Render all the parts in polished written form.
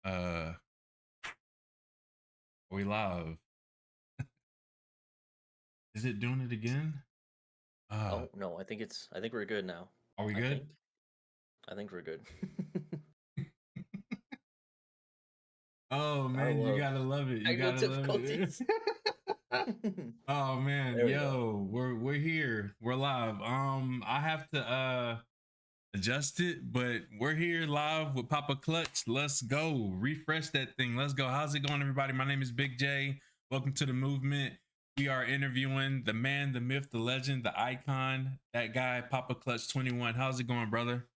Are we live? Is it doing it again? Uh, Oh, no, I think we're good now. are we I good? think. I think we're good. Oh I man, you love gotta love it. You technical gotta love it. difficulties. Oh man, There we go. yo, we're here. We're live. I have to adjust it, but we're here live with Papa Clutch. Let's go. Refresh that thing. Let's go. How's it going, everybody? My name is Big J. Welcome to the movement. We are interviewing the man, the myth, the legend, the icon, that guy, PapaClutch21. How's it going, brother?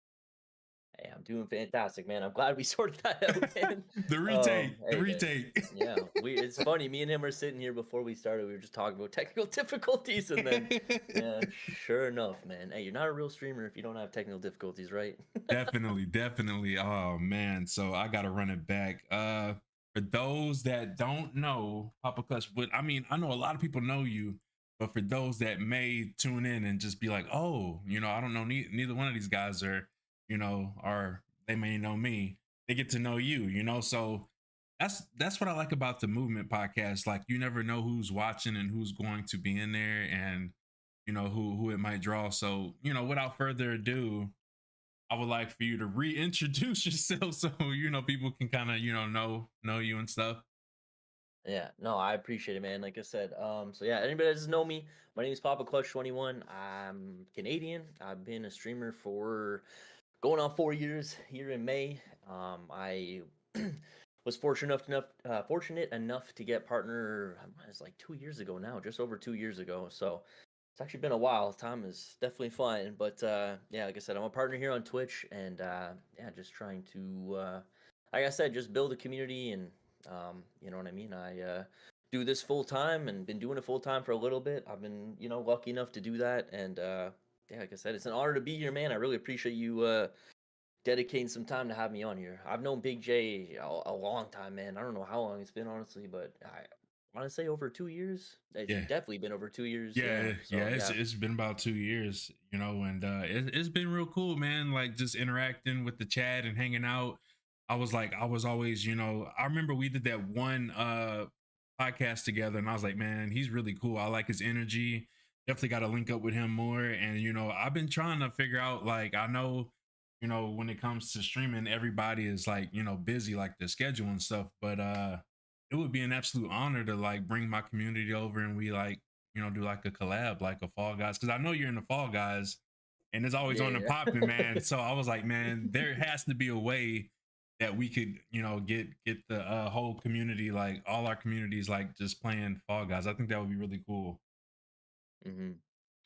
Hey, I'm doing fantastic, man. I'm glad we sorted that out, man. The retake, the Hey, man. retake. Yeah, it's funny. Me and him were sitting here before we started. We were just talking about technical difficulties, and then, yeah, sure enough, man. Hey, you're not a real streamer if you don't have technical difficulties, right? Definitely, definitely. Oh man, so I gotta run it back. For those that don't know Papa Clutch, but I mean, I know a lot of people know you, but for those that may tune in and just be like, oh, I don't know neither one of these guys are, or they may know me. They get to know you, So that's what I like about the Movement podcast. Like, you never know who's watching and who's going to be in there, and who it might draw. So without further ado, I would like for you to reintroduce yourself so people can kind of know you and stuff. Yeah, no, I appreciate it, man. Like I said, so yeah, anybody that doesn't know me, my name is PapaClutch21. I'm Canadian. I've been a streamer for going on 4 years here in May. I was fortunate enough to get partner. It's like 2 years ago now, just over 2 years ago. So it's actually been a while. Time is definitely flying, but yeah, like I said, I'm a partner here on Twitch, and yeah, just trying to, like I said, just build a community, and you know what I mean. I do this full time, and been doing it full time for a little bit. I've been, lucky enough to do that, and yeah, like I said, it's an honor to be here, man. I really appreciate you dedicating some time to have me on here. I've known Big J a long time, man. I don't know how long it's been, honestly, but I want to say over 2 years. It's Yeah, definitely been over 2 years. Yeah. yeah. So It's yeah. it's been about 2 years, and it's been real cool, man. Like, just interacting with the chat and hanging out. I was always, I remember we did that one podcast together, and I was like, man, he's really cool. I like his energy. Definitely got to link up with him more. And I've been trying to figure out, like, I know, when it comes to streaming, everybody is like, busy, like the schedule and stuff. But it would be an absolute honor to like bring my community over, and we like, do like a collab, like a Fall Guys, because I know you're in the Fall Guys, and it's always on the Yeah. popping, man. So I was like, man, there has to be a way that we could, get the whole community, like all our communities, like just playing Fall Guys. I think that would be really cool. hmm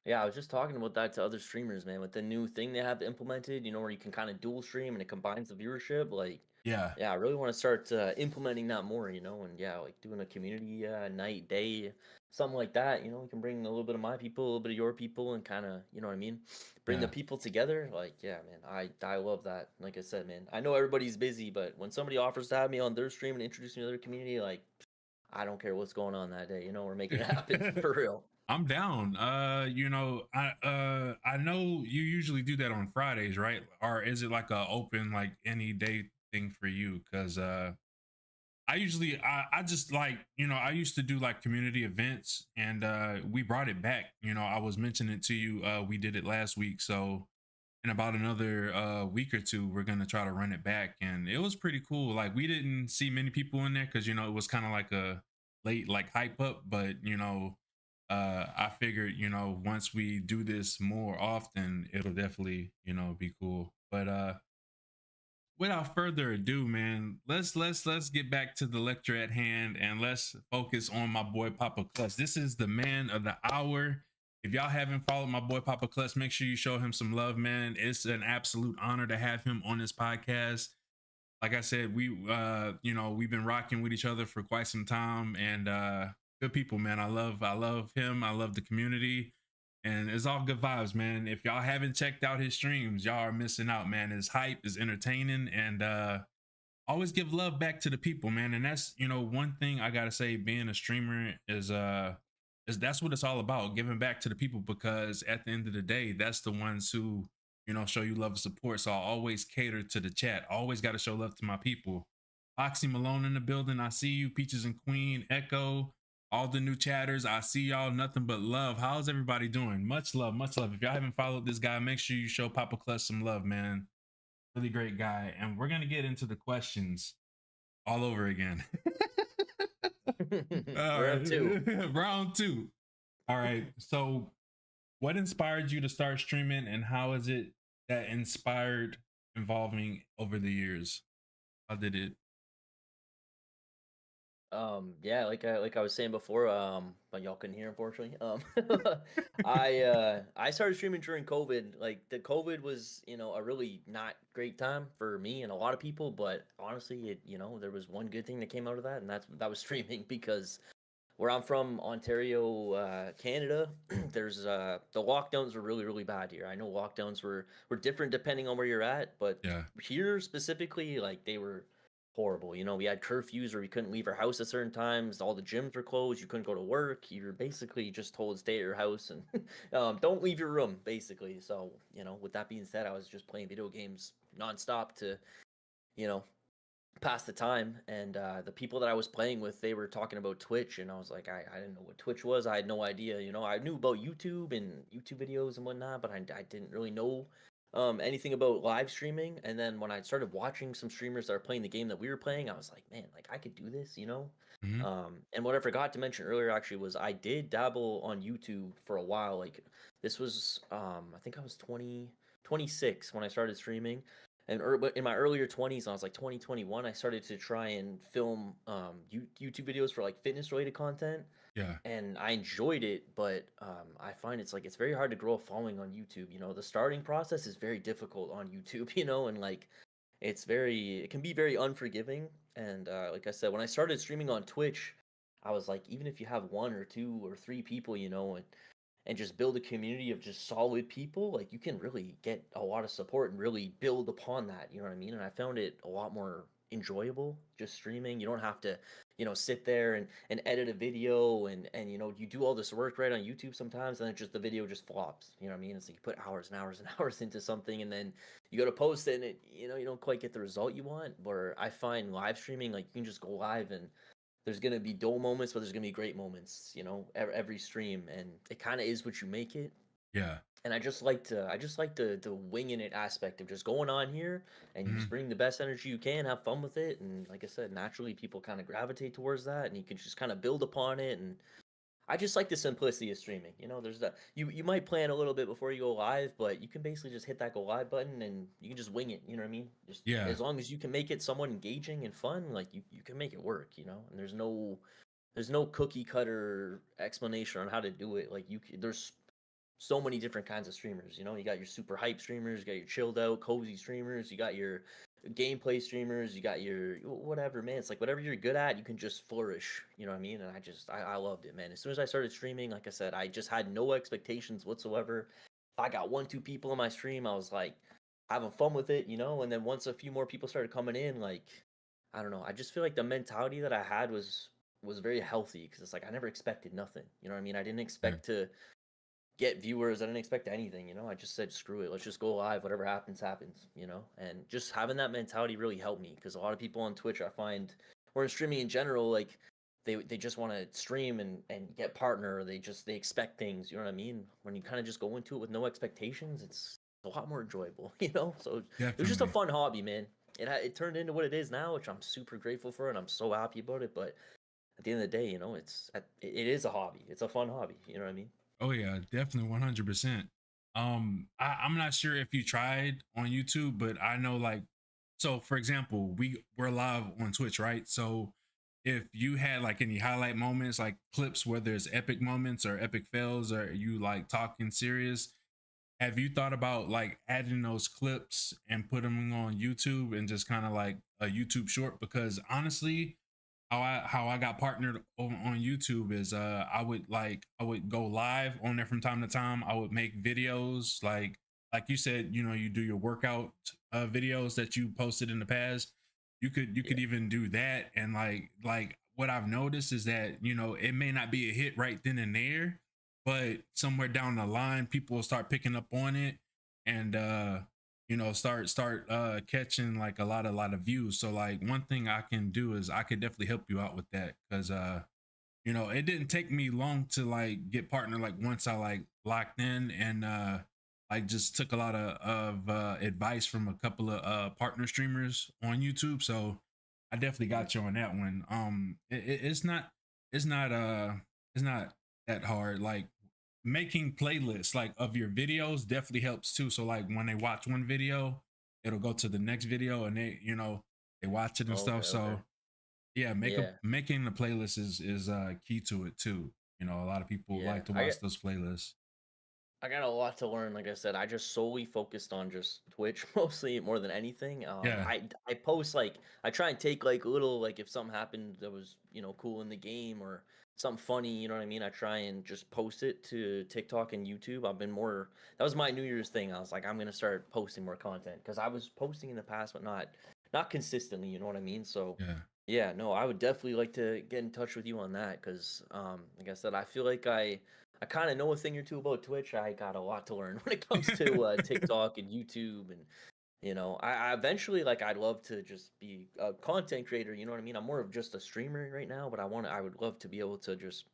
Yeah, I was just talking about that to other streamers, man, with the new thing they have implemented, where you can kind of dual stream and it combines the viewership. Like, Yeah, yeah, I really want to start implementing that more, and yeah, like doing a community night, day, something like that. We can bring a little bit of my people, a little bit of your people, and kind of, you know what I mean? Bring the yeah. people together. Like, yeah, man, I love that. Like I said, man, I know everybody's busy, but when somebody offers to have me on their stream and introduce me to their community, like, I don't care what's going on that day. We're making it happen for real. I'm down. I know you usually do that on Fridays, right? Or is it like a open, like, any day thing for you? Because I just like, I used to do like community events, and we brought it back. I was mentioning it to you. We did it last week, so in about another week or two, we're gonna try to run it back, and it was pretty cool. Like, we didn't see many people in there because it was kind of like a late like hype up, but I figured once we do this more often, it'll definitely be cool. But without further ado, man, let's get back to the lecture at hand, and let's focus on my boy Papa Clutch. This is the man of the hour. If y'all haven't followed my boy Papa Clutch, make sure you show him some love, man. It's an absolute honor to have him on this podcast. Like I said, we've been rocking with each other for quite some time, and good people, man. I love him. I love the community, and it's all good vibes, man. If y'all haven't checked out his streams, y'all are missing out, man. His hype is entertaining, and always give love back to the people, man. And that's one thing I gotta say, being a streamer is that's what it's all about, giving back to the people, because at the end of the day, that's the ones who show you love and support. So I always cater to the chat. Always got to show love to my people. Oxy Malone in the building. I see you, Peaches and Queen, Echo, all the new chatters. I see y'all. Nothing but love. How's everybody doing? Much love, much love. If y'all haven't followed this guy, make sure you show Papa Clutch some love, man. Really great guy. And we're gonna get into the questions all over again. All Round two. right, round two. All right. So, what inspired you to start streaming, and how is it that inspired evolving over the years? How did it? Yeah, like I was saying before, but y'all couldn't hear unfortunately. I started streaming during COVID. Like the COVID was, a really not great time for me and a lot of people, but honestly, there was one good thing that came out of that, and that was streaming because where I'm from, Ontario, Canada, there's the lockdowns were really really bad here. I know lockdowns were different depending on where you're at, but Yeah. here specifically, like they were horrible. We had curfews where we couldn't leave our house at certain times. All the gyms were closed. You couldn't go to work. You're basically just told stay at your house and don't leave your room, basically. So with that being said, I was just playing video games nonstop to you know pass the time. And the people that I was playing with, they were talking about Twitch, and I was like, I didn't know what Twitch was. I had no idea. I knew about YouTube and YouTube videos and whatnot, but I didn't really know anything about live streaming. And then when I started watching some streamers that are playing the game that we were playing, I was like, man, like I could do this. Hmm. And what I forgot to mention earlier actually was I did dabble on YouTube for a while. Like this was I think I was 26 when I started streaming. And but in my earlier 20s, I was like 2021, I started to try and film YouTube videos for like fitness related content, Yeah. and I enjoyed it. But I find it's very hard to grow a following on YouTube. The starting process is very difficult on YouTube. And like it can be very unforgiving. And like I said, when I started streaming on Twitch, I was like, even if you have one or two or three people, and just build a community of just solid people, like you can really get a lot of support and really build upon that. You know what I mean? And I found it a lot more enjoyable just streaming. You don't have to, sit there and edit a video and you do all this work right on YouTube sometimes, and then just the video just flops. You know what I mean? It's like you put hours and hours and hours into something, and then you go to post it and you don't quite get the result you want. Where I find live streaming, like you can just go live and there's gonna be dull moments, but there's gonna be great moments, every stream, and it kind of is what you make it. Yeah. And I just like the winging it aspect of just going on here and you just Hmm. bring the best energy you can, have fun with it, and like I said, naturally people kind of gravitate towards that, and you can just kind of build upon it. And I just like the simplicity of streaming. There's that you might plan a little bit before you go live, but you can basically just hit that go live button and you can just wing it. You know what I mean? Just Yeah. as long as you can make it somewhat engaging and fun, like you can make it work. And there's no cookie cutter explanation on how to do it. Like there's so many different kinds of streamers. You got your super hype streamers, you got your chilled out, cozy streamers, you got your gameplay streamers, you got your whatever, man. It's like whatever you're good at, you can just flourish. You know what I mean? And I loved it, man. As soon as I started streaming, like I said, I just had no expectations whatsoever. If I got 1, 2 people in my stream, I was like having fun with it, and then once a few more people started coming in, like I don't know, I just feel like the mentality that I had was very healthy because it's like I never expected nothing. You know what I mean? I didn't Yeah. expect to get viewers. I didn't expect anything. I just said screw it. Let's just go live. Whatever happens, happens. And just having that mentality really helped me because a lot of people on Twitch, I find, or in streaming in general, like they just want to stream and get partner. Or they expect things. You know what I mean? When you kind of just go into it with no expectations, it's a lot more enjoyable. So it was just a Definitely. fun hobby, man. It turned into what it is now, which I'm super grateful for, and I'm so happy about it. But at the end of the day, it is a hobby. It's a fun hobby. You know what I mean? Oh yeah, definitely 100%. I'm not sure if you tried on YouTube, but I know like, so for example, we're live on Twitch, right? So if you had like any highlight moments, like clips where there's epic moments or epic fails, or you like talking serious, have you thought about like adding those clips and put them on YouTube and just kind of like a YouTube short? Because honestly, how I got partnered on YouTube is I would go live on there from time to time. I would make videos like you said, you do your workout videos that you posted in the past. You could Yeah. even do that, and like what I've noticed is that it may not be a hit right then and there, but somewhere down the line people will start picking up on it, and start catching like a lot of views. So like one thing I can do is I could definitely help you out with that because it didn't take me long to like get partner like once I like locked in and like just took a lot of advice from a couple of partner streamers on YouTube. So I definitely Mhm. got you on that one. It's not it's not that hard. Like making playlists like of your videos definitely helps too. So like when they watch one video, it'll go to the next video and they watch it and Okay, stuff. okay. So yeah, Yeah, making the playlist is key to it too. A lot of people yeah. like to watch those playlists. I got a lot to learn. Like I said, I just solely focused on just Twitch mostly more than anything. Yeah, I post like I try and take like little like if something happened that was cool in the game or something funny. You know what I mean? I try and just post it to TikTok and YouTube. I've been more. That was my New Year's thing. I was like, I'm gonna start posting more content because I was posting in the past, but not consistently. You know what I mean? So yeah. yeah, no, I would definitely like to get in touch with you on that because, like I said, I feel like I kind of know a thing or two about Twitch. I got a lot to learn when it comes to TikTok and YouTube, and I eventually like I'd love to just be a content creator. You know what I mean? I'm more of just a streamer right now, but I would love to be able to just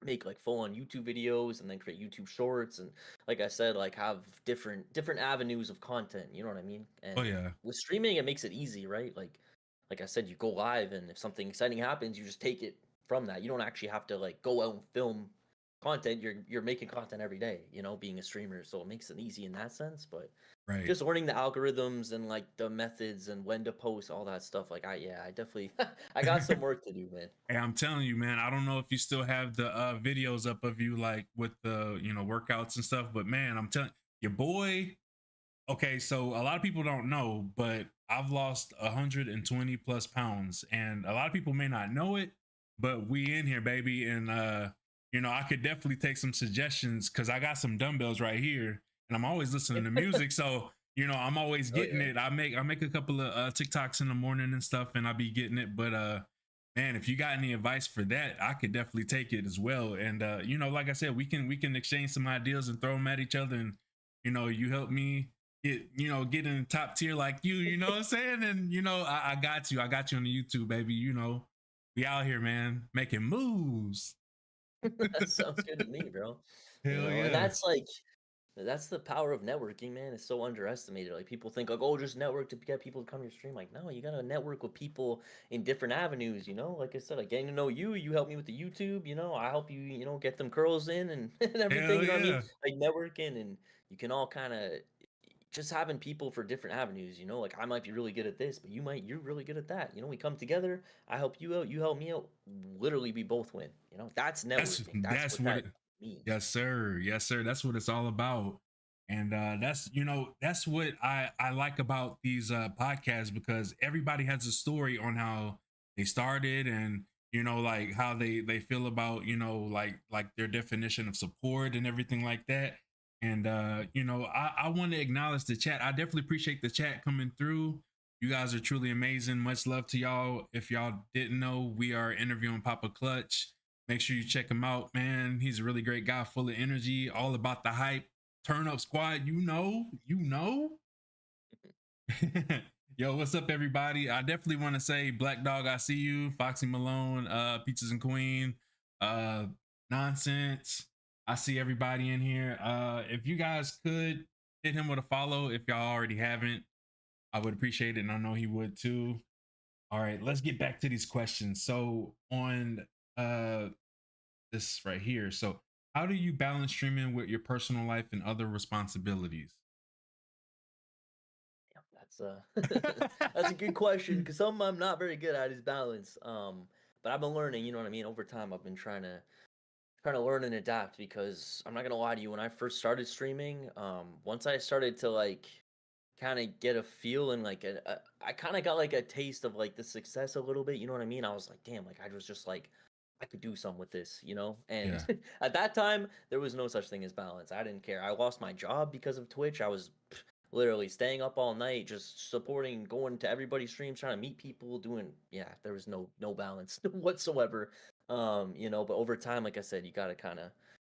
make like full on YouTube videos and then create YouTube shorts and like I said, like have different avenues of content. You know what I mean? Oh And yeah, with streaming, it makes it easy, right? Like I said, you go live, and if something exciting happens, you just take it from that. You don't actually have to like go out and film content. You're making content every day, being a streamer. So it makes it easy in that sense. But right. just learning the algorithms and like the methods and when to post all that stuff. Like I definitely I got some work to do, man. Hey, I'm telling you, man. I don't know if you still have the videos up of you like with the workouts and stuff, but man, I'm telling your boy. Okay, so a lot of people don't know, but I've lost 120 plus pounds, and a lot of people may not know it, but we in here, baby, and I could definitely take some suggestions because I got some dumbbells right here, and I'm always listening to music, so I'm always Oh getting yeah. it. I make a couple of TikToks in the morning and stuff, and I be getting it, but man, if you got any advice for that, I could definitely take it as well. And like I said, we can exchange some ideas and throw them at each other, and you help me get in the top tier like you know what I'm saying? And I got you. I got you on the YouTube, baby. We out here, man, making moves. That sounds good to me, bro. Hell And yeah. that's the power of networking, man. It's so underestimated. Like people think like, oh, just network to get people to come to your stream. Like, no, you gotta network with people in different avenues, Like I said, like getting to know you, you help me with the YouTube, I help you, get them curls in and, and everything, Hell you know what I mean? yeah. Like networking and you can all kind of just having people for different avenues, like I might be really good at this, but you're really good at that. We come together, I help you out, you help me out. Literally we both win. That's That's networking. That's that's what what that it means. Yes, sir. Yes, sir. That's what it's all about. And that's what I like about these podcasts because everybody has a story on how they started and like how they feel about like their definition of support and everything like that. And I want to acknowledge the chat. I definitely appreciate the chat coming through. You guys are truly amazing. Much love to y'all. If y'all didn't know, we are interviewing Papa Clutch. Make sure you check him out, man. He's a really great guy, full of energy, all about the hype. Turn up squad, you know. Yo, what's up, everybody? I definitely want to say Black Dog, I see you, Foxy Malone, Peaches and Queen, uh, Nonsense. I see everybody in here. If you guys could hit him with a follow if y'all already haven't, I would appreciate it, and I know he would too. All right, let's get back to these questions. So on uh this right here. So, how do you balance streaming with your personal life and other responsibilities? Yeah, that's that's a good question because something I'm not very good at is balance. But I've been learning, you know what I mean. Over time, I've been trying to learn and adapt because I'm not gonna lie to you. When I first started streaming, once I started to like kind of get a feel and like I kind of got like a taste of like the success a little bit. You know what I mean? I was like, damn, like I was just like, I could do something with this, And Yeah. at that time, there was no such thing as balance. I didn't care. I lost my job because of Twitch. I was literally staying up all night, just supporting, going to everybody's streams, trying to meet people, doing yeah. There was no balance whatsoever. But over time, like I said, you gotta kind of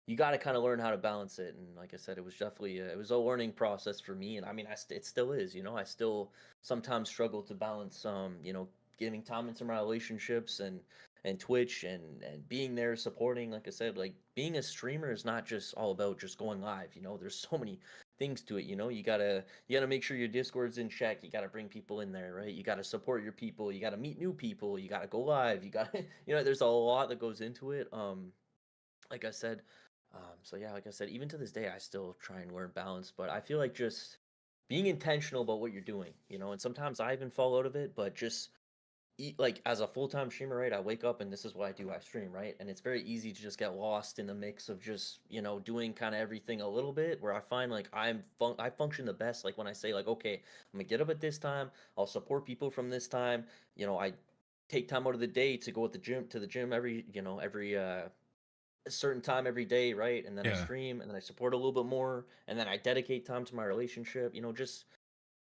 you got to kind of learn how to balance it. And like I said, it was definitely it was a learning process for me. And I mean, it still is. You know, I still sometimes struggle to balance, giving time into my relationships and Twitch and being there supporting. Like I said, like being a streamer is not just all about just going live. You know, there's so many things to it. You know, you gotta make sure your Discord's in check. You gotta bring people in there, right? You gotta support your people. You gotta meet new people. You gotta go live. You gotta, there's a lot that goes into it. Like I said, so yeah, like I said, even to this day, I still try and learn balance. But I feel like just being intentional about what you're doing, and sometimes I even fall out of it, but just like as a full-time streamer, right? I wake up and this is what I do. I stream, right? And it's very easy to just get lost in the mix of just, doing kind of everything a little bit where I find like I function the best like when I say like, okay, I'm gonna get up at this time, I'll support people from this time, I take time out of the day to go to the gym every a certain time every day, right? And then I Yeah. stream and then I support a little bit more and then I dedicate time to my relationship,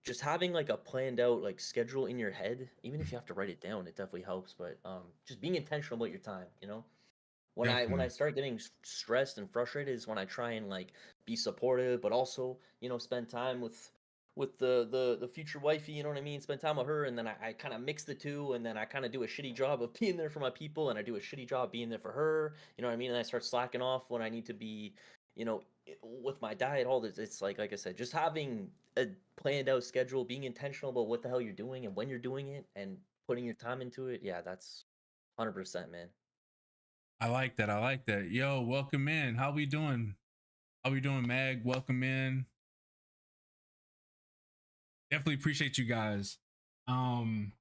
just having like a planned out like schedule in your head, even if you have to write it down, it definitely helps. But just being intentional about your time, when I Definitely. start getting stressed and frustrated is when I try and like be supportive, but also spend time with the future wifey. You know what I mean? Spend time with her, and then I kind of mix the two, and then I kind of do a shitty job of being there for my people, and I do a shitty job being there for her. You know what I mean? And I start slacking off when I need to be, with my diet. All this, it's like I said, just having a planned out schedule, being intentional about what the hell you're doing and when you're doing it, and putting your time into it. Yeah, that's 100%, man. I like that. I like that. Yo, welcome in. How we doing? How we doing, Mag? Welcome in. Definitely appreciate you guys. Um,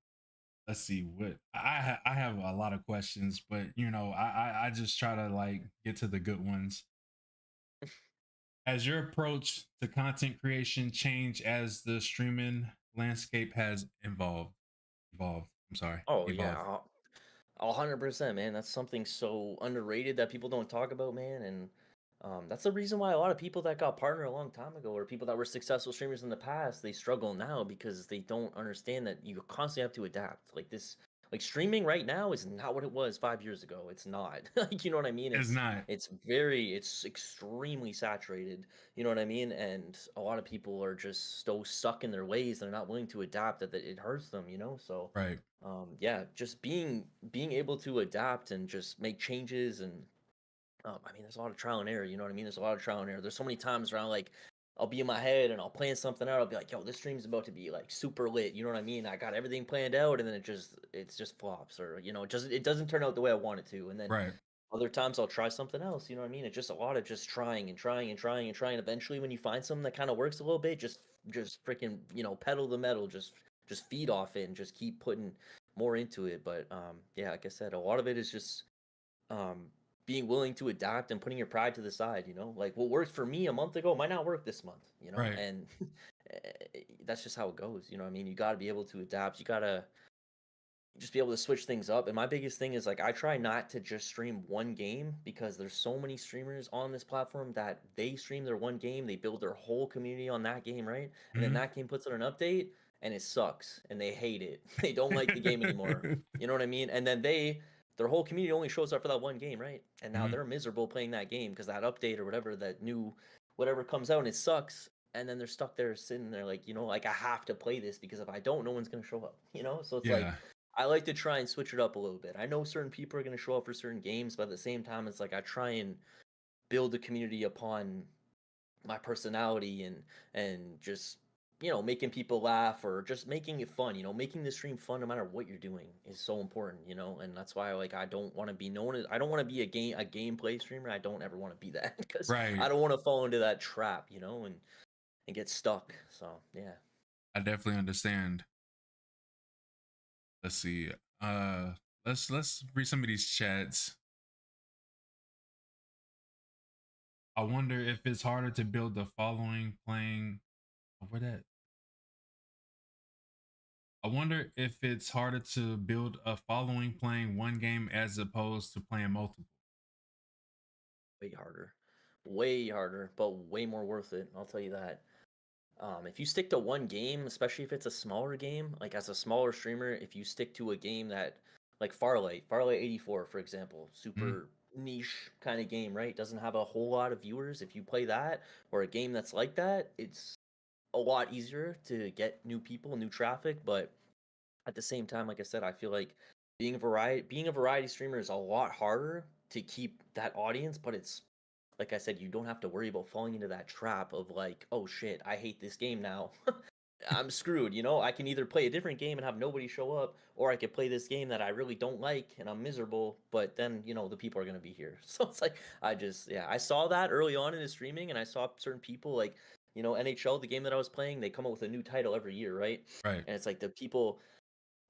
let's see what I have a lot of questions, but I just try to like get to the good ones. Has your approach to content creation changed as the streaming landscape has evolved? Evolved. I'm sorry. Oh Evolved. yeah, 100%, man. That's something so underrated that people don't talk about, man. And that's the reason why a lot of people that got partnered a long time ago, or people that were successful streamers in the past, they struggle now because they don't understand that you constantly have to adapt. Like streaming right now is not what it was 5 years ago. It's not. Like, you know what I mean? It's not. It's extremely saturated. You know what I mean? And a lot of people are just so stuck in their ways. They're not willing to adapt that it hurts them. So Right. yeah, just being able to adapt and just make changes. And I mean, there's a lot of trial and error. You know what I mean? There's a lot of trial and error. There's so many times around like I'll be in my head and I'll plan something out. I'll be like, yo, this stream's about to be like super lit. You know what I mean? I got everything planned out, and then it's just flops, or it doesn't turn out the way I want it to. And then Right. other times I'll try something else. You know what I mean? It's just a lot of just trying and trying and trying and trying. Eventually, when you find something that kind of works a little bit, just freaking pedal the metal. Just feed off it and just keep putting more into it. But yeah, like I said, a lot of it is just um being willing to adapt and putting your pride to the side. Like what worked for me a month ago might not work this month. Right. And that's just how it goes. You know what I mean? You got to be able to adapt. You got to just be able to switch things up. And my biggest thing is like I try not to just stream one game because there's so many streamers on this platform that they stream their one game, they build their whole community on that game, right? And then Mhm. that game puts out an update and it sucks and they hate it. They don't like the game anymore. You know what I mean? And then their whole community only shows up for that one game, right? And now Mhm. they're miserable playing that game because that update or whatever, that new whatever comes out and it sucks. And then they're stuck there sitting there like, like I have to play this because if I don't, no one's gonna show up, So it's like Yeah. I like to try and switch it up a little bit. I know certain people are going to show up for certain games, but at the same time, it's like I try and build a community upon my personality and just making people laugh or just making it fun. Making the stream fun no matter what you're doing is so important. And that's why like I don't want to be known as I don't want to be a gameplay streamer. I don't ever want to be that because I Right. don't want to fall into that trap. And get stuck. So yeah. I definitely understand. Let's see. Uh let's read some of these chats. I wonder if it's harder to build a following playing where that I wonder if it's harder to build a following playing one game as opposed to playing multiple. Way harder. Way harder, but way more worth it. I'll tell you that. If you stick to one game, especially if it's a smaller game, like as a smaller streamer, if you stick to a game that, like Farlight 84, for example, Mhm. super. niche kind of game, right? Doesn't have a whole lot of viewers. If you play that or a game that's like that, it's a lot easier to get new people, new traffic. But at the same time, like I said, I feel like being a variety streamer is a lot harder to keep that audience, but it's like I said, you don't have to worry about falling into that trap of like, oh shit, I hate this game now. I'm screwed, you know? I can either play a different game and have nobody show up, or I could play this game that I really don't like and I'm miserable, but then, the people are going to be here. So it's like, yeah, I saw that early on in the streaming and I saw certain people like, NHL, the game that I was playing, they come up with a new title every year, right? Right. And it's like the people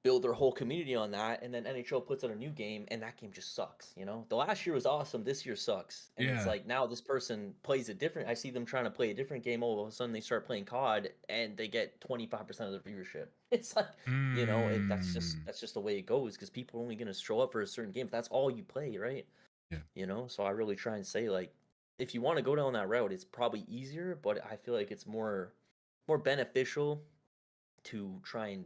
build their whole community on that, and then NHL puts out a new game, and that game just sucks. The last year was awesome. This year sucks, and it's Yeah. like now this person plays a different. I see them trying to play a different game. All of a sudden, they start playing COD, and they get 25% of their viewership. It's like that's just Mm. that's just the way it goes because people are only gonna show up for a certain game if that's all you play, right? Yeah. So I really try and say like, if you want to go down that route, it's probably easier, but I feel like it's more beneficial to try and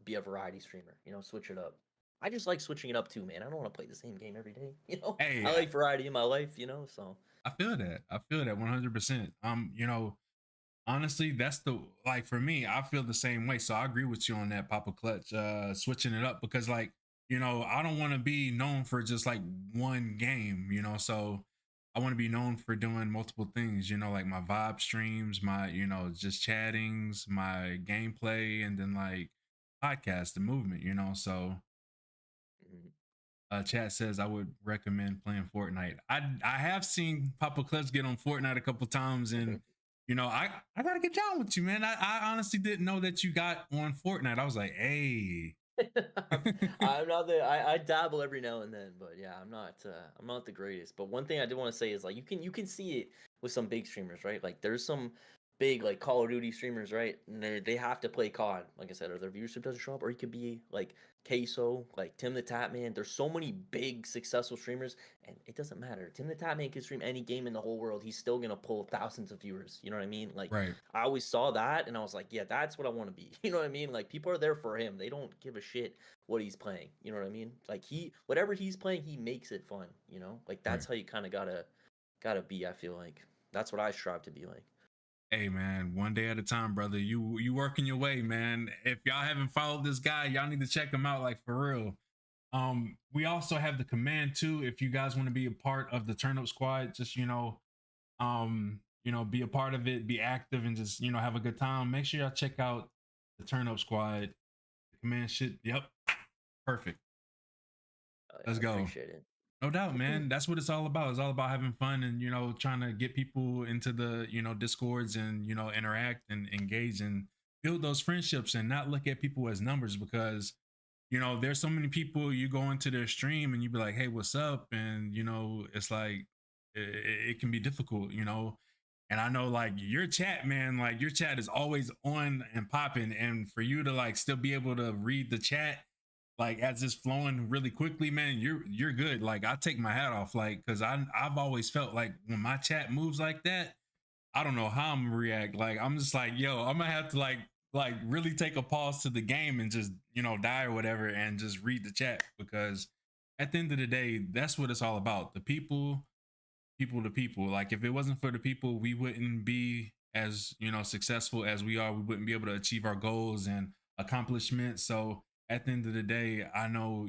be a variety streamer, switch it up. I just like switching it up too, man. I don't want to play the same game every day, Hey, I like variety in my life, so I feel that. I feel that 100%. Honestly, that's the like for me, I feel the same way. So I agree with you on that, Papa Clutch. Switching it up because I don't want to be known for just like one game, so I want to be known for doing multiple things, like my vibe streams, my, just chattings, my gameplay, and then like podcast, the movement, so mhm, chat says I would recommend playing Fortnite. I have seen Papa Clutch get on Fortnite a couple times, and mhm. I gotta get down with you, man. I honestly didn't know that you got on Fortnite. I was like, hey, I'm not the I dabble every now and then, but yeah, I'm not the greatest. But one thing I do want to say is like you can see it with some big streamers, right? Like there's some big like Call of Duty streamers, right? And they have to play COD, like I said, or their viewership doesn't show up, or he could be like Queso, like Tim the Tatman. There's so many big successful streamers, and it doesn't matter. Tim the Tatman can stream any game in the whole world. He's still gonna pull thousands of viewers. You know what I mean? Like right, I always saw that and I was like, yeah, that's what I want to be. You know what I mean? Like people are there for him. They don't give a shit what he's playing. You know what I mean? Like whatever he's playing, he makes it fun. Like right. that's how you kind of gotta be, I feel like. That's what I strive to be like. Hey man, one day at a time, brother. You working your way, man. If y'all haven't followed this guy, y'all need to check him out, like for real. We also have the command too. If you guys want to be a part of the Turn Up Squad, just be a part of it, be active, and just have a good time. Make sure y'all check out the Turn Up Squad. The command shit. Yep, perfect. Oh, yeah, Let's I go. appreciate it. No doubt, man. That's what it's all about. It's all about having fun and trying to get people into the discords and interact and engage and build those friendships and not look at people as numbers because there's so many people you go into their stream and you be like, hey, what's up? And it's like it can be difficult, and I know like your chat, man, like your chat is always on and popping. And for you to like still be able to read the chat like as it's flowing really quickly, man, you're good. Like I take my hat off, like, cause I've always felt like when my chat moves like that, I don't know how I'm gonna react. Like I'm just like, yo, I'm gonna have to like really take a pause to the game and just die or whatever and just read the chat because at the end of the day, that's what it's all about. The people to people. Like if it wasn't for the people, we wouldn't be as successful as we are. We wouldn't be able to achieve our goals and accomplishments. So at the end of the day, I know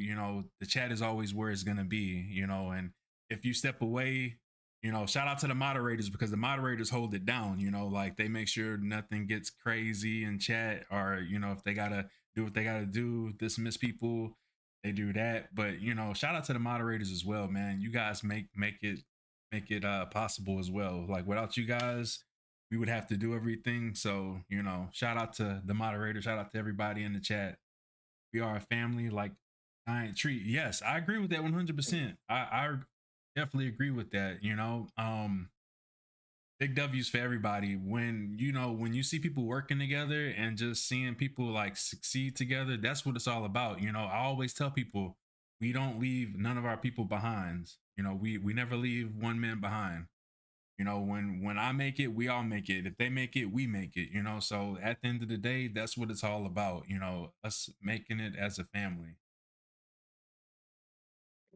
the chat is always where it's gonna be. And if you step away, shout out to the moderators because the moderators hold it down. Like they make sure nothing gets crazy in chat, or if they gotta do what they gotta do, dismiss people, they do that. But shout out to the moderators as well, man. You guys make it possible as well. Like without you guys, we would have to do everything. So, shout out to the moderator, shout out to everybody in the chat. We are a family, like giant tree. Yes, I agree with that Mhm. 100%. I definitely agree with that. Big W's for everybody. When you see people working together and just seeing people like succeed together, that's what it's all about. I always tell people we don't leave none of our people behind. We never leave one man behind. When I make it, we all make it. If they make it, we make it. So at the end of the day, that's what it's all about. Us making it as a family.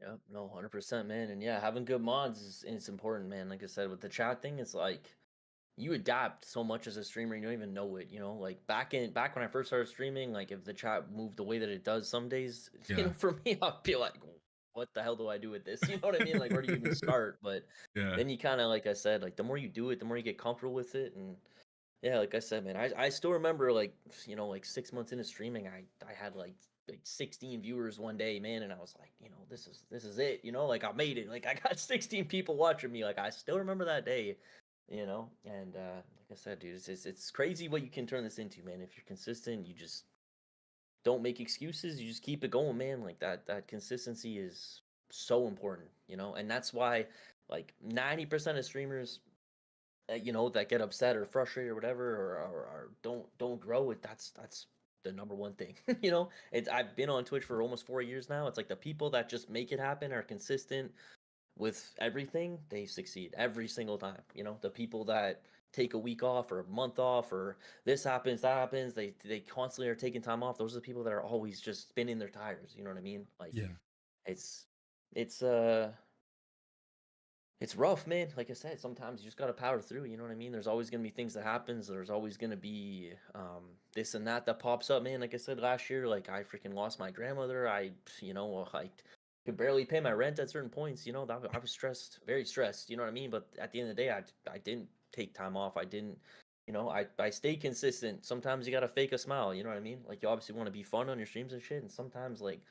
Yep, no, 100%, man. And yeah, having good mods is important, man. Like I said, with the chat thing, it's like you adapt so much as a streamer, you don't even know it, you know? Like back when I first started streaming, like if the chat moved the way that it does some days, Yeah. for me, I'd be like, what the hell do I do with this? You know what I mean? Like where do you even start? But Yeah. then you kind of, like I said, like the more you do it, the more you get comfortable with it. And yeah, like I said, man, I still remember like, like 6 months into streaming, I had like 16 viewers one day, man, and I was like, this is it, like I made it. Like I got 16 people watching me. Like I still remember that day, and like I said, dude, it's crazy what you can turn this into, man. If you're consistent, you just don't make excuses, you just keep it going, man. Like that consistency is so important, and that's why like 90% of streamers that get upset or frustrated or whatever, or don't grow it. That's the number one thing. It's I've been on Twitch for almost 4 years now. It's like the people that just make it happen, are consistent with everything, they succeed every single time. The people that take a week off or a month off, or this happens, that happens, they constantly are taking time off. Those are the people that are always just spinning their tires. You know what I mean? Like Yeah. it's it's rough, man. Like I said, sometimes you just gotta power through. You know what I mean? There's always gonna be things that happens. There's always gonna be this and that pops up, man. Like I said last year, like I freaking lost my grandmother. I could barely pay my rent at certain points. That I was stressed, very stressed. You know what I mean? But at the end of the day, I didn't take time off. I didn't. I stayed consistent. Sometimes you gotta fake a smile. You know what I mean? Like you obviously want to be fun on your streams and shit, and sometimes like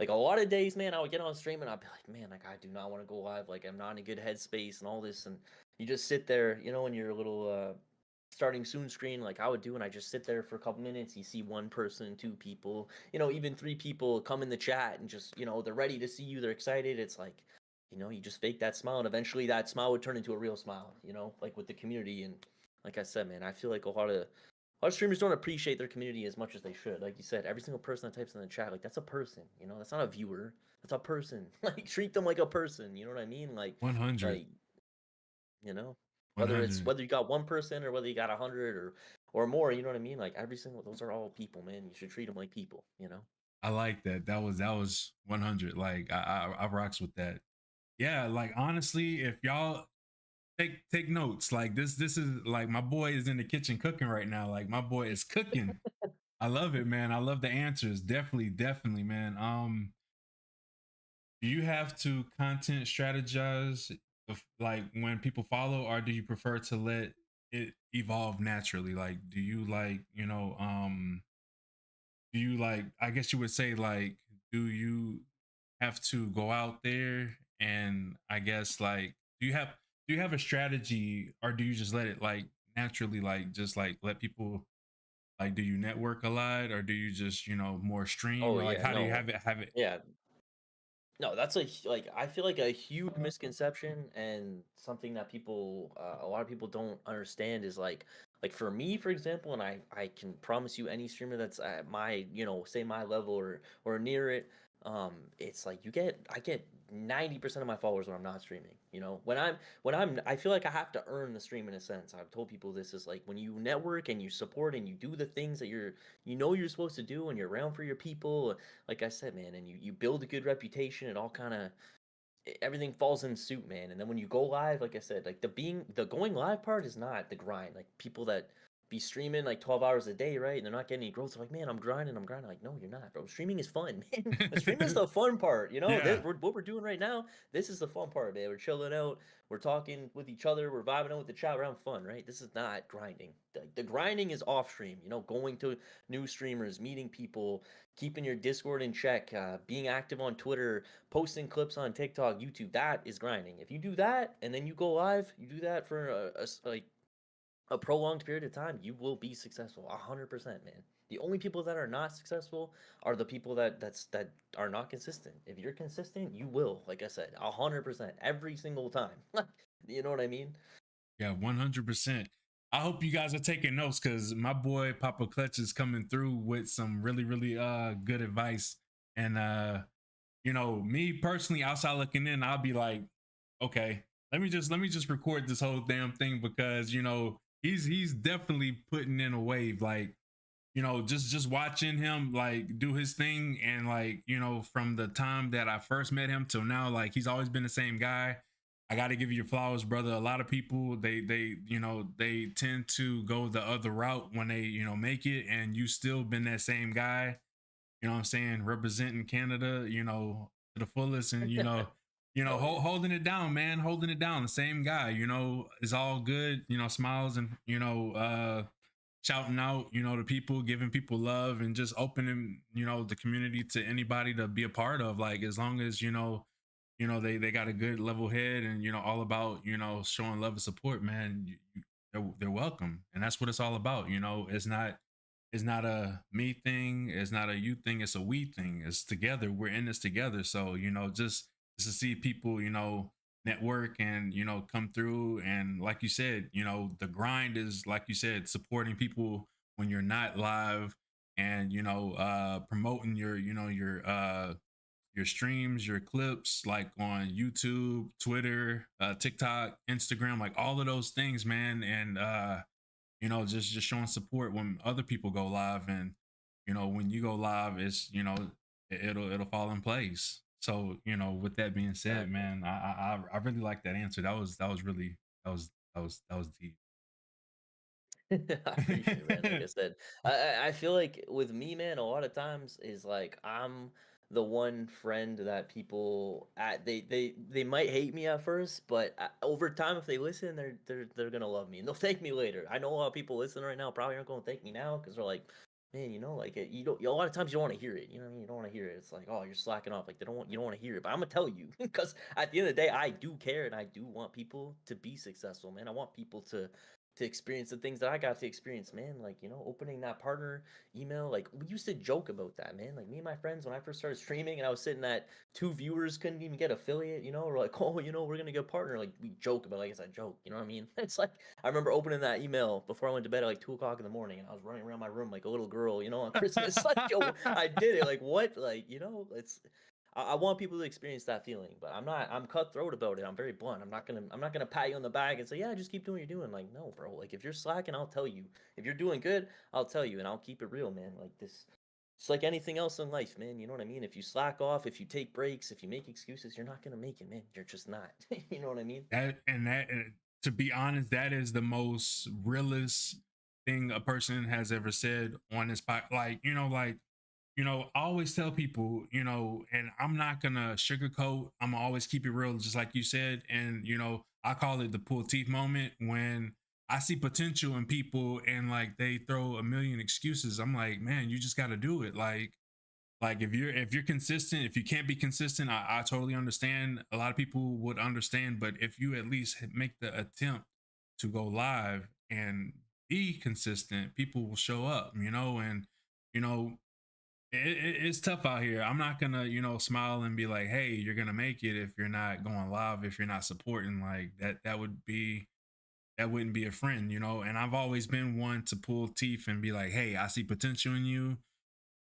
a lot of days, man, I would get on stream and I'd be like, man, like I do not want to go live. Like I'm not in a good headspace and all this. And you just sit there, in your little starting soon screen, like I would do, and I just sit there for a couple minutes. You see one person, two people, even three people come in the chat and just, they're ready to see you. They're excited. It's like, you just fake that smile, and eventually that smile would turn into a real smile. Like with the community. And like I said, man, I feel like a lot of streamers don't appreciate their community as much as they should. Like you said, every single person that types in the chat, like that's a person, that's not a viewer. That's a person. Like treat them like a person. You know what I mean? 100. Like, you know, whether it's 100. whether you got 1% or whether you got 100 or more, you know what I mean? Like every single, those are all people, man. You should treat them like people. I like that. That was 100. Like I rocks with that. Yeah, like honestly, if y'all take notes, like this is like my boy is in the kitchen cooking right now. Like my boy is cooking. I love it, man. I love the answers. Definitely, definitely, man. Do you have to content strategize like when people follow, or do you prefer to let it evolve naturally? Like, do you like, do you like, I guess you would say, like, do you have to go out there and I guess like do you have a strategy, or do you just let it like naturally, like just like let people, like, do you network a lot, or do you just, more stream, Oh or like yeah, how do you no, have it? yeah, no, that's like I feel like a huge misconception, and something that a lot of people don't understand is like for me, for example, and I can promise you any streamer that's at my, say my level or near it, it's like I get 90% of my followers when I'm not streaming. I feel like I have to earn the stream in a sense. I've told people this is like when you network and you support and you do the things that you're supposed to do, and you're around for your people, like I said, man, and you build a good reputation, it all kind of everything falls in suit, man. And then when you go live, like I said, like the going live part is not the grind. Like people that be streaming like 12 hours a day, right? And they're not getting any growth. They're like, man, I'm grinding, I'm grinding. Like, no, you're not, bro. Streaming is fun, man. Streaming is the fun part, Yeah. what we're doing right now, this is the fun part, man. We're chilling out, we're talking with each other, we're vibing out with the chat, we're having fun, right? This is not grinding. The grinding is off stream, going to new streamers, meeting people, keeping your Discord in check, being active on Twitter, posting clips on TikTok, YouTube. That is grinding. If you do that and then you go live, you do that for like a prolonged period of time, you will be successful 100%, man. The only people that are not successful are the people that are not consistent. If you're consistent, you will, like I said, 100% every single time. You know what I mean? Yeah, 100%. I hope you guys are taking notes, because my boy Papa Clutch is coming through with some really, really good advice. And me personally, outside looking in, I'll be like, okay, let me just record this whole damn thing, because he's definitely putting in a wave. Like just watching him like do his thing, and like, from the time that I first met him till now, like he's always been the same guy. I got to give you your flowers, brother. A lot of people, they tend to go the other route when they, make it, and you still been that same guy, what I'm saying, representing Canada, to the fullest, and Hell yeah. holding it down, man, holding it down. The same guy, is all good, smiles, and shouting out, to people, giving people love, and just opening, the community to anybody to be a part of. Like, as long as they got a good level head, and all about showing love and support, man. They're welcome, and that's what it's all about. It's not a me thing, it's not a you thing, it's a we thing. It's together. We're in this together. So, just to see people, network, and come through, and like you said, the grind is, like you said, supporting people when you're not live, and promoting your streams, your clips, like on YouTube, Twitter, TikTok, Instagram, like all of those things, man. And just showing support when other people go live, and when you go live, it's it'll fall in place. So, with that being said, Exactly. man, I really like that answer. That was really, that was deep. I appreciate it, man. Like I said, I feel like with me, man, a lot of times is like I'm the one friend that people they might hate me at first, but over time, if they listen, they're gonna love me and they'll thank me later. I know a lot of people listening right now probably aren't gonna thank me now because they're like, man, like you don't. A lot of times you don't want to hear it. You know what I mean? You don't want to hear it. It's like, oh, you're slacking off. Like they don't want you don't want to hear it. But I'm gonna tell you because at the end of the day, I do care and I do want people to be successful, man. I want people to experience the things that I got to experience, man. Like, opening that partner email. Like, we used to joke about that, man. Like, me and my friends, when I first started streaming and I was sitting at 2 viewers, couldn't even get affiliate, we're like, oh, we're going to get partner. Like, we joke about it, like, it's a joke, you know what I mean? It's like, I remember opening that email before I went to bed at like 2 o'clock in the morning and I was running around my room like a little girl, on Christmas. Like, yo, I did it. Like, what? Like, I want people to experience that feeling, but I'm cutthroat about it. I'm very blunt. I'm not gonna pat you on the back and say, yeah, just keep doing what you're doing. Like, no, bro. Like if you're slacking, I'll tell you. If you're doing good, I'll tell you, and I'll keep it real, man. Like this it's like anything else in life, man. You know what I mean? If you slack off, if you take breaks, if you make excuses, you're not gonna make it, man. You're just not. You know what I mean? To be honest, that is the most realest thing a person has ever said on this podcast. I always tell people, and I'm not gonna sugarcoat. I'm gonna always keep it real, just like you said. And I call it the pull teeth moment, when I see potential in people and like they throw a million excuses. I'm like, man, you just got to do it. Like if you're consistent, if you can't be consistent, I totally understand. A lot of people would understand, but if you at least make the attempt to go live and be consistent, people will show up, and you know it's tough out here. I'm not gonna, smile and be like, "Hey, you're gonna make it," if you're not going live, if you're not supporting. Like that, that wouldn't be a friend, And I've always been one to pull teeth and be like, "Hey, I see potential in you.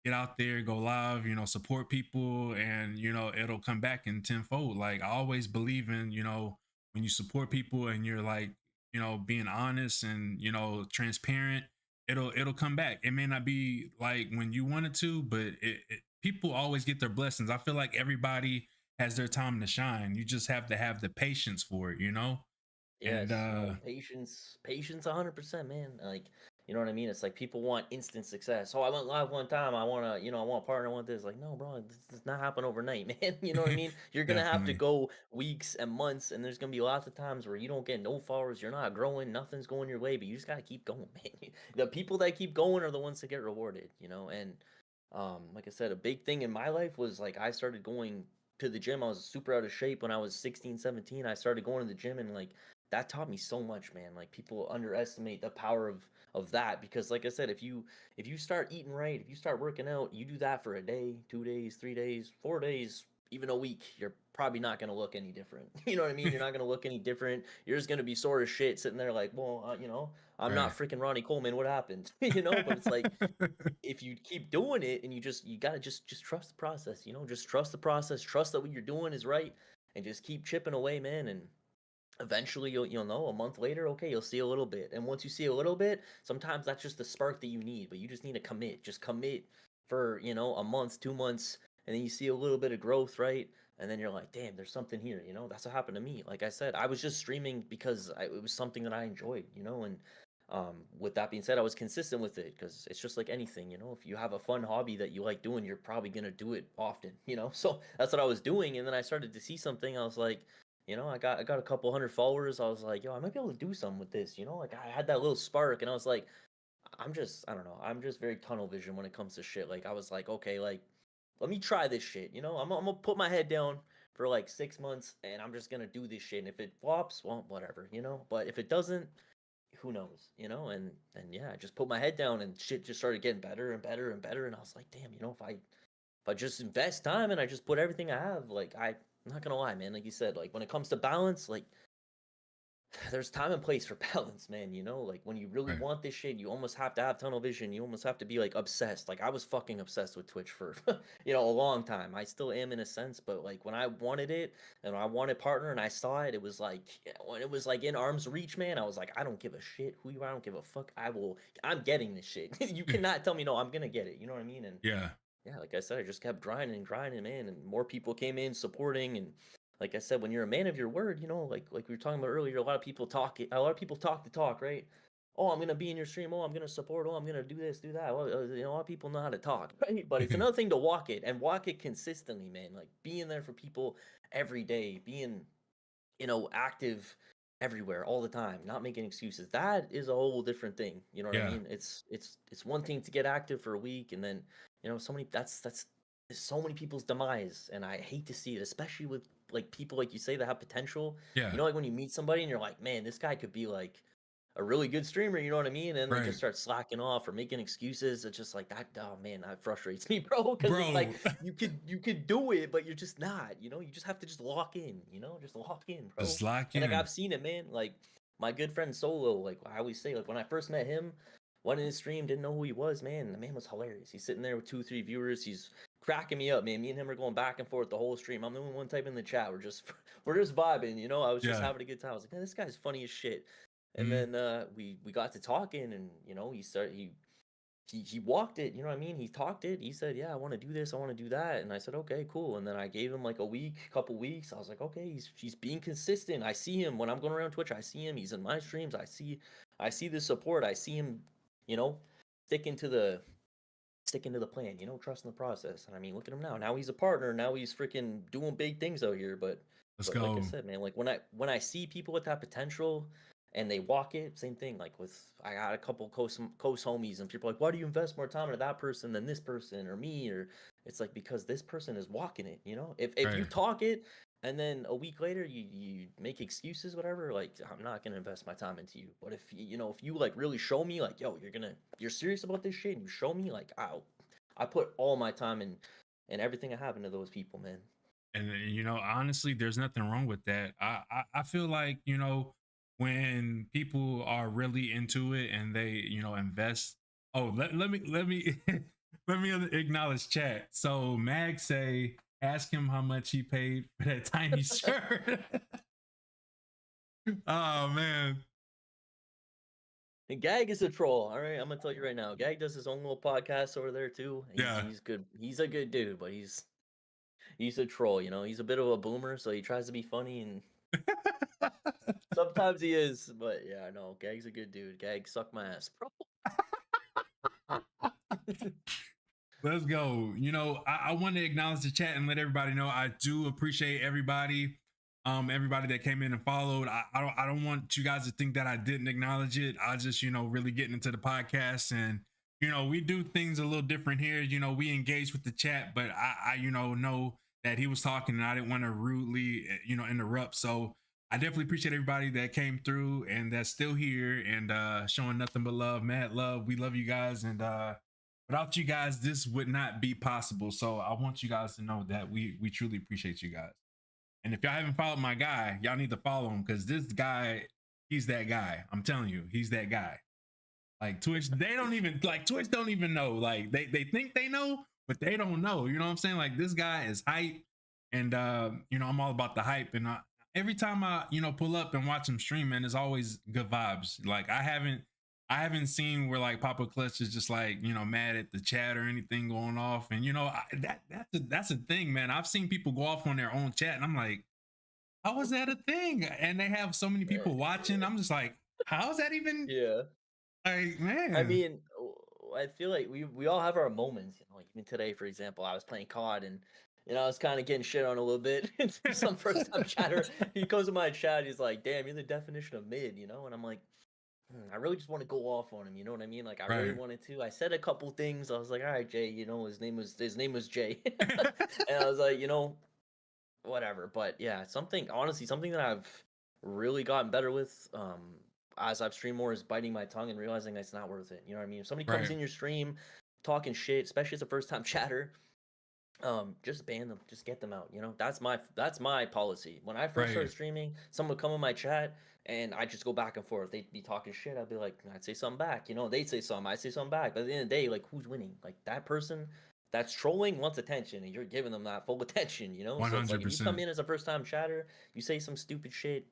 Get out there, go live, support people, and it'll come back in tenfold." Like I always believe in, when you support people and you're like, being honest and transparent, it'll come back. It may not be like when you want it to, but people always get their blessings. I feel like everybody has their time to shine. You just have to have the patience for it. And Yes, no, patience 100%, man. Like, you know what I mean? It's like people want instant success. Oh, I went live one time. I want to, I want a partner. I want this. Like, no, bro, this does not happen overnight, man. You know what I mean? You're going to have to definitely. go weeks and months, and there's going to be lots of times where you don't get no followers. You're not growing. Nothing's going your way, but you just got to keep going, man. The people that keep going are the ones that get rewarded. And like I said, a big thing in my life was like I started going to the gym. I was super out of shape when I was 16, 17. I started going to the gym and like that taught me so much, man. Like people underestimate the power of that because like I said, if you start eating right, if you start working out, you do that for a day, 2 days, 3 days, 4 days, even a week, you're probably not going to look any different. You know what I mean? You're not going to look any different. You're just going to be sore as shit sitting there like, well, I'm Right. not freaking Ronnie Coleman. What happened? But it's like if you keep doing it and you gotta just trust the process, just trust the process, trust that what you're doing is right, and just keep chipping away, man. And eventually you'll know a month later, okay, you'll see a little bit. And once you see a little bit, sometimes that's just the spark that you need, but you just need to commit. Just commit for, a month, 2 months, and then you see a little bit of growth, right? And then you're like, damn, there's something here, That's what happened to me. Like I said, I was just streaming because it was something that I enjoyed, and with that being said, I was consistent with it because it's just like anything, if you have a fun hobby that you like doing, you're probably gonna do it often, So that's what I was doing, and then I started to see something. I was like, I got a couple hundred followers. I was like, yo, I might be able to do something with this, Like I had that little spark, and I was like, I don't know, I'm just very tunnel vision when it comes to shit. Like I was like, okay, like let me try this shit, I'm gonna put my head down for like 6 months, and I'm just gonna do this shit. And if it flops, well, whatever, But if it doesn't, who knows, and yeah, I just put my head down, and shit just started getting better and better and better. And I was like, damn, if I just invest time and I just put everything I have, like I'm not gonna lie, man. Like you said, like when it comes to balance, like there's time and place for balance, man. Like when you really Right. want this shit, you almost have to have tunnel vision. You almost have to be like obsessed. Like I was fucking obsessed with Twitch for a long time. I still am in a sense, but like when I wanted it and I wanted partner and I saw it, it was like when it was like in arm's reach, man. I was like, I don't give a shit who you are. I don't give a fuck. I'm getting this shit. You cannot tell me no. I'm gonna get it. You know what I mean? And Yeah. yeah, like I said, I just kept grinding and grinding, man, and more people came in supporting. And like I said, when you're a man of your word, like we were talking about earlier, a lot of people talk the talk, right? Oh, I'm gonna be in your stream. Oh, I'm gonna support. Oh, I'm gonna do this, do that. Well, a lot of people know how to talk, right? But it's another thing to walk it and walk it consistently, man. Like being there for people every day, being active everywhere all the time, not making excuses. That is a whole different thing. You know what I Yeah. mean? It's one thing to get active for a week, and then so many that's so many people's demise, and I hate to see it, especially with like people like you say that have potential. Yeah. Like when you meet somebody and you're like, man, this guy could be like a really good streamer, you know what I mean? And they just Right. start slacking off or making excuses. It's just like that. Oh man, that frustrates me, bro. Because it's like Bro. you could do it, but you're just not. You just have to just lock in. Just lock in, bro. Just lock And like in. I've seen it, man. Like my good friend Solo, like I always say, like when I first met him, went in his stream, didn't know who he was, man. The man was hilarious. He's sitting there with 2, 3 viewers. He's cracking me up, man. Me and him are going back and forth the whole stream. I'm the only one typing in the chat. We're just vibing, I was just Yeah. having a good time. I was like, man, this guy's funny as shit. And Mhm. then we got to talking, and he walked it, you know what I mean? He talked it. He said, "Yeah, I want to do this. I want to do that." And I said, "Okay, cool." And then I gave him like a week, couple weeks. I was like, "Okay, he's being consistent. I see him when I'm going around Twitch. I see him. He's in my streams. I see the support. I see him, you know, sticking to the sticking to the plan, trusting the process." And I mean, look at him now. Now he's a partner. Now he's freaking doing big things out here. But Let's but like I go. said, man, like when I see people with that potential and they walk it, same thing. Like I got a couple close homies, and people are like, why do you invest more time into that person than this person or me? Or it's like because this person is walking it. If you Right. talk it and then a week later you make excuses, whatever, like I'm not gonna invest my time into you. But if you like really show me like, yo, you're serious about this shit, and you show me like, I put all my time and everything I have into those people, man. And honestly, there's nothing wrong with that. I feel like, when people are really into it and they, invest. Oh, let me let me acknowledge chat. So Mag say, ask him how much he paid for that tiny shirt. Oh man. And Gag is a troll. All right, I'm gonna tell you right now. Gag does his own little podcast over there too. He's Yeah. he's good. He's a good dude, but he's a troll. He's a bit of a boomer, so he tries to be funny, and sometimes he is. But yeah, no, Gag's a good dude. Gag suck my ass, bro. Let's go. I want to acknowledge the chat and let everybody know I do appreciate everybody. Everybody that came in and followed. I don't want you guys to think that I didn't acknowledge it. I just, really getting into the podcast, and we do things a little different here. We engage with the chat, but I know that he was talking and I didn't want to rudely, interrupt. So I definitely appreciate everybody that came through and that's still here and showing nothing but love, mad love. We love you guys, and without you guys, this would not be possible. So I want you guys to know that we truly appreciate you guys. And if y'all haven't followed my guy, y'all need to follow him because this guy, he's that guy. I'm telling you, he's that guy. Like Twitch, Twitch don't even know. Like they think they know, but they don't know. You know what I'm saying? Like this guy is hype, and I'm all about the hype, and every time I, pull up and watch him stream, man, there's always good vibes. Like I haven't seen where like Papa Clutch is just like, mad at the chat or anything going off. And that's a thing, man. I've seen people go off on their own chat and I'm like, how is that a thing? And they have so many people watching. I'm just like, how is that even Yeah. like, I man? mean, I feel like we all have our moments. Like even today, for example, I was playing COD and I was kind of getting shit on a little bit. And some first time chatter, he comes to my chat, he's like, "Damn, you're the definition of mid," and I'm like, I really just want to go off on him. You know what I mean? Like I really Right. wanted to. I said a couple things. I was like, "All right, Jay," his name was Jay, and I was like, whatever. But yeah, something that I've really gotten better with as I've streamed more is biting my tongue and realizing it's not worth it. You know what I mean? If somebody comes Right. in your stream talking shit, especially as a first time chatter, just ban them, just get them out. That's my policy. When I first started Right. streaming, someone would come in my chat and I just go back and forth. They'd be talking shit, I'd be like, I'd say something back. They'd say something, I say something back. But at the end of the day, like, who's winning? Like, that person that's trolling wants attention and you're giving them that full attention. So it's like, if you come 100%. in as a first time chatter, you say some stupid shit,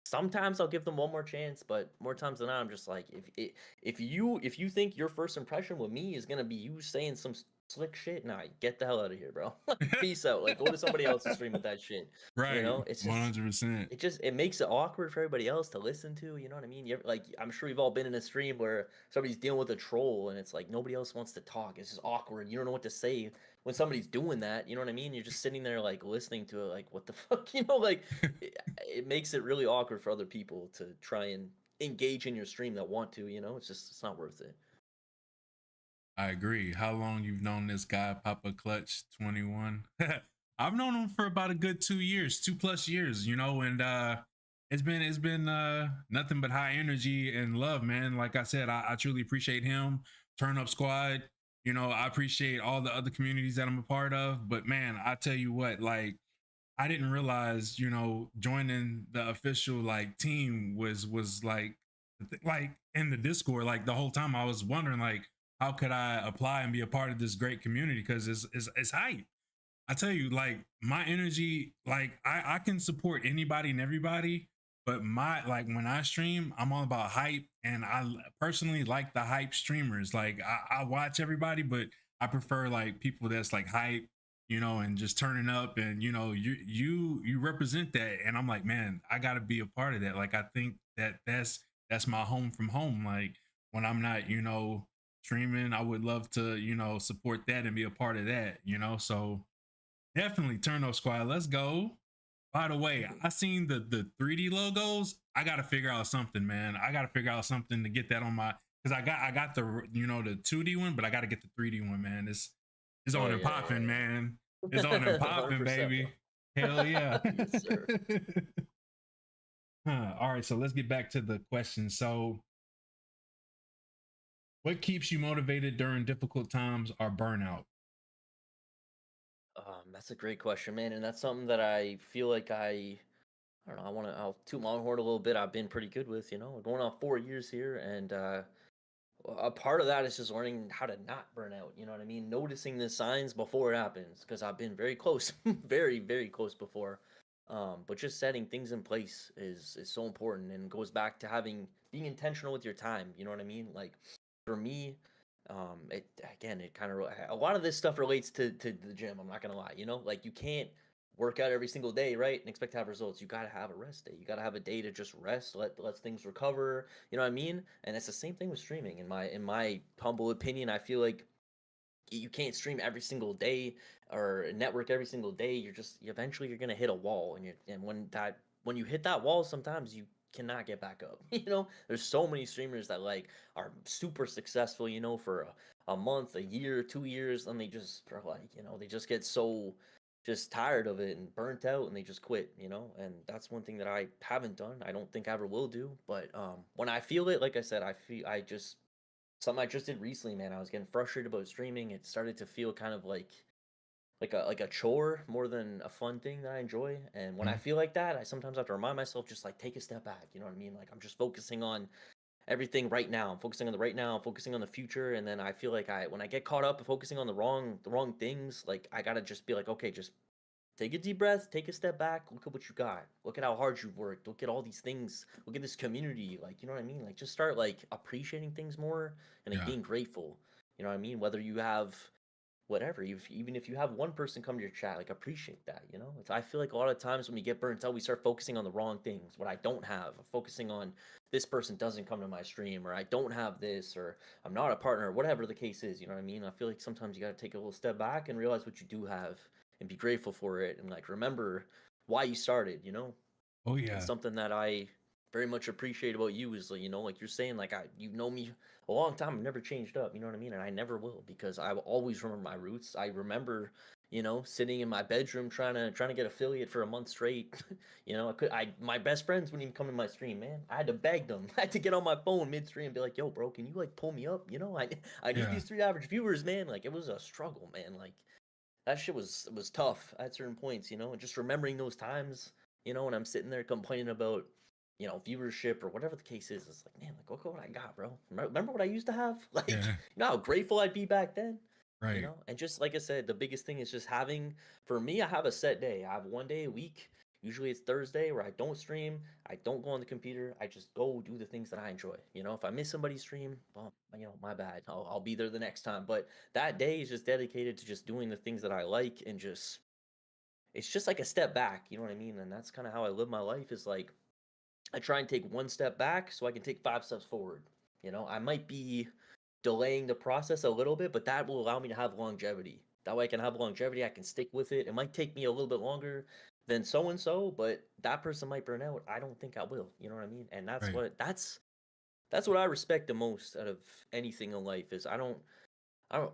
sometimes I'll give them one more chance, but more times than not, I'm just like, if you think your first impression with me is gonna be you saying some slick shit, nah, get the hell out of here, bro. Peace out. Like, go to somebody else's stream with that shit. Right. It's just 100%. it makes it awkward for everybody else to listen to. You know what I mean? Like, I'm sure you've all been in a stream where somebody's dealing with a troll and it's like nobody else wants to talk. It's just awkward. You don't know what to say when somebody's doing that. You know what I mean? You're just sitting there like listening to it, like, what the fuck? Like, it makes it really awkward for other people to try and engage in your stream that want to. It's not worth it. I agree. How long you've known this guy, Papa Clutch 21? I've known him for about a good 2 years, 2+ years, and it's been nothing but high energy and love, man. Like I said, I truly appreciate him, Turn Up Squad. I appreciate all the other communities that I'm a part of. But man, I tell you what, like I didn't realize, joining the official like team was like in the Discord. Like the whole time I was wondering like how could I apply and be a part of this great community because it's hype. I tell you, like my energy, like I can support anybody and everybody, but my like when I stream, I'm all about hype, and personally like the hype streamers. Like I watch everybody, but I prefer like people that's like hype, and just turning up, and you represent that, and I'm like, man, I got to be a part of that. Like I think that's my home from home. Like when I'm not, streaming, I would love to, support that and be a part of that. So definitely Turn Up Squad. Let's go. By the way, I seen the 3D logos. I gotta figure out something, man. I gotta figure out something to get that on my because I got the the 2D one, but I gotta get the 3D one, man. It's on Oh and yeah, popping, yeah, man. It's on and yeah. popping, 100%, bro. baby. Hell yeah. Yes, sir. All right, so let's get back to the question. So, what keeps you motivated during difficult times or burnout? That's a great question, man, and that's something that I feel like I don't know. I'll toot my own horn a little bit. I've been pretty good with, going on 4 years here, and a part of that is just learning how to not burn out. You know what I mean? Noticing the signs before it happens, because I've been very close, very very close before. But just setting things in place is so important, and goes back to being intentional with your time. You know what I mean? Like for me, it again, it kind of a lot of this stuff relates to the gym. I'm not gonna lie. Like you can't work out every single day, right? And expect to have results. You gotta have a rest day. You gotta have a day to just rest, let things recover. You know what I mean? And it's the same thing with streaming. In my humble opinion, I feel like you can't stream every single day or network every single day. Eventually you're gonna hit a wall, and when you hit that wall, sometimes you cannot get back up. There's so many streamers that like are super successful, for a month, a year, 2 years, and they just are like, they just get so just tired of it and burnt out and they just quit. And that's one thing that I haven't done. I don't think I ever will do. But when I feel it, like I said, I just something I just did recently, man. I was getting frustrated about streaming. It started to feel kind of like a chore more than a fun thing that I enjoy. And when I Mhm. feel like that, I sometimes have to remind myself, just like, take a step back. You know what I mean? Like I'm just focusing on everything right now. I'm focusing on the right now. I'm focusing on the future. And then I feel like when I get caught up focusing on the wrong things, like I gotta just be like, okay, just take a deep breath, take a step back, look at what you got. Look at how hard you've worked. Look at all these things. Look at this community. Like, you know what I mean? Like, just start like appreciating things more and like Yeah. being grateful. You know what I mean? Whether you have whatever, even if you have one person come to your chat, like appreciate that. You know, I feel like a lot of times when we get burnt out, we start focusing on the wrong things. What I don't have, focusing on this person doesn't come to my stream, or I don't have this, or I'm not a partner, whatever the case is. You know what I mean? I feel like sometimes you got to take a little step back and realize what you do have and be grateful for it, and like remember why you started. You know, Oh and yeah. something that I very much appreciate about you is, like, you know, like you're saying, like you know me a long time. I've never changed up. You know what I mean? And I never will, because I will always remember my roots. I remember, you know, sitting in my bedroom trying to get affiliate for a month straight. You know, my best friends wouldn't even come to my stream, man. I had to beg them. I had to get on my phone midstream and be like, "Yo, bro, can you like pull me up? You know, I need Yeah. these 3 average viewers, man." Like it was a struggle, man. Like that shit was tough at certain points, you know, and just remembering those times, you know, when I'm sitting there complaining about, you know, viewership or whatever the case is, it's like, man, like look at what I got, bro. Remember what I used to have? Like, Yeah. you know how grateful I'd be back then, you Right. know? And just like I said, the biggest thing is just having, for me, I have a set day. I have one day a week. Usually it's Thursday where I don't stream. I don't go on the computer. I just go do the things that I enjoy. You know, if I miss somebody's stream, well, you know, my bad. I'll be there the next time. But that day is just dedicated to just doing the things that I like, and just it's just like a step back, you know what I mean? And that's kind of how I live my life, is like I try and take one step back so I can take 5 steps forward. You know, I might be delaying the process a little bit, but that will allow me to have longevity. That way I can have longevity, I can stick with it. It might take me a little bit longer than so and so, but that person might burn out. I don't think I will. You know what I mean? And Right. that's what I respect the most out of anything in life. Is I don't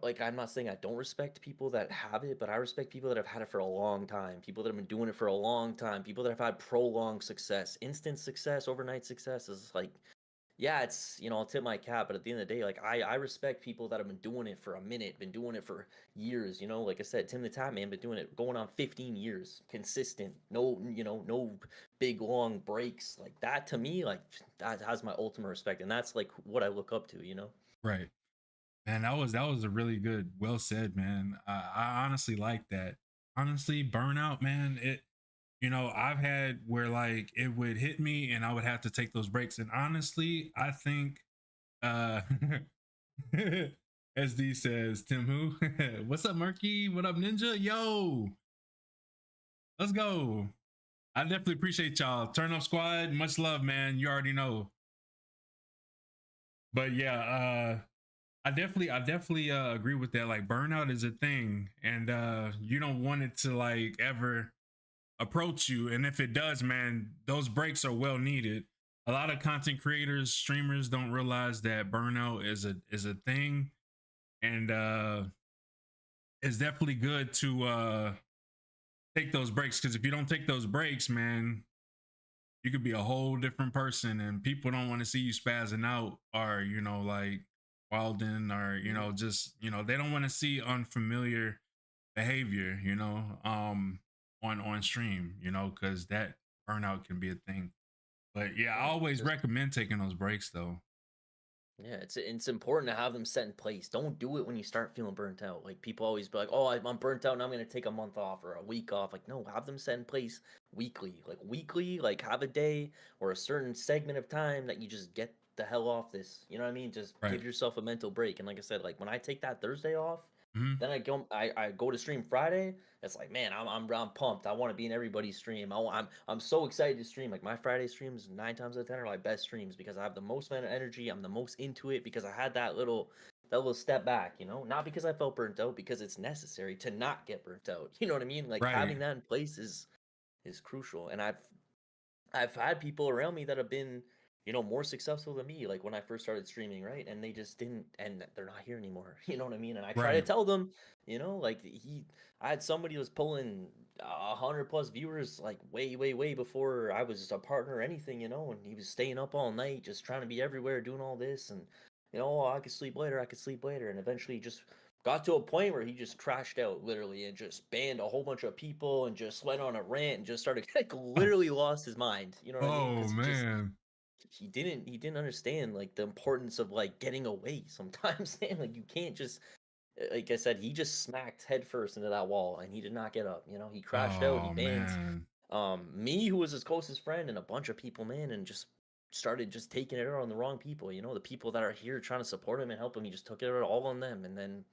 like, I'm not saying I don't respect people that have it, but I respect people that have had it for a long time. People that have been doing it for a long time. People that have had prolonged success. Instant success, overnight success is like, yeah, it's, you know, I'll tip my cap, but at the end of the day, like I respect people that have been doing it for a minute, been doing it for years, you know, like I said, Tim the Tap Man been doing it going on 15 years, consistent, no, you know, no big long breaks. Like that to me, like that has my ultimate respect. And that's like what I look up to, you know? Right. Man, that was a really good, well said, man. I honestly like that. Honestly, burnout, man. I've had where like it would hit me and I would have to take those breaks. And honestly, I think, uh, SD says, Tim who? What's up, Murky? What up, Ninja? Yo, let's go. I definitely appreciate y'all. Turn up squad, much love, man. You already know. But yeah, I definitely agree with that. Like burnout is a thing, and you don't want it to like ever approach you. And if it does, man, those breaks are well needed. A lot of content creators, streamers don't realize that burnout is a thing, and it's definitely good to take those breaks, because if you don't take those breaks, man, you could be a whole different person, and people don't want to see you spazzing out, or like wilding, or Mhm. just they don't want to see unfamiliar behavior, on stream, because that burnout can be a thing. But yeah, I Yeah, always just recommend taking those breaks though. yeah, it's important to have them set in place. Don't do it when you start feeling burnt out. Like people always be like, "Oh, I'm burnt out, and I'm gonna take a month off or a week off." Like, no, have them set in place weekly. Like weekly, like have a day or a certain segment of time that you just get the hell off this. You know what I mean? Just Right. give yourself a mental break. And like I said, like when I take that Thursday off, Hmm. then I go to stream Friday. It's like, man, I'm pumped. I want to be in everybody's stream. I'm so excited to stream. Like my Friday streams 9 times out of 10 are my best streams, because I have the most amount of energy. I'm the most into it because I had that little step back, you know, not because I felt burnt out, because it's necessary to not get burnt out. You know what I mean? Like Right. having that in place is crucial. And I've had people around me that have been, you know, more successful than me, like when I first started streaming, right? And they just didn't, and they're not here anymore. You know what I mean? And I try to Right. tell them, you know, like I had somebody who was pulling 100 plus viewers, like way, way, way before I was a partner or anything, you know, and he was staying up all night, just trying to be everywhere, doing all this, and you know, oh, I could sleep later, I could sleep later, and eventually he just got to a point where he just crashed out literally and just banned a whole bunch of people and just went on a rant and just started like literally lost his mind. You know what I mean? Oh Because man. he didn't understand like the importance of like getting away sometimes. Man, like you can't just Like I said, he just smacked head first into that wall, and he did not get up. You know, he crashed out. He Oh banged man. me, who was his closest friend, and a bunch of people, man, and just started just taking it out on the wrong people. You know, the people that are here trying to support him and help him. He just took it out all on them, and then,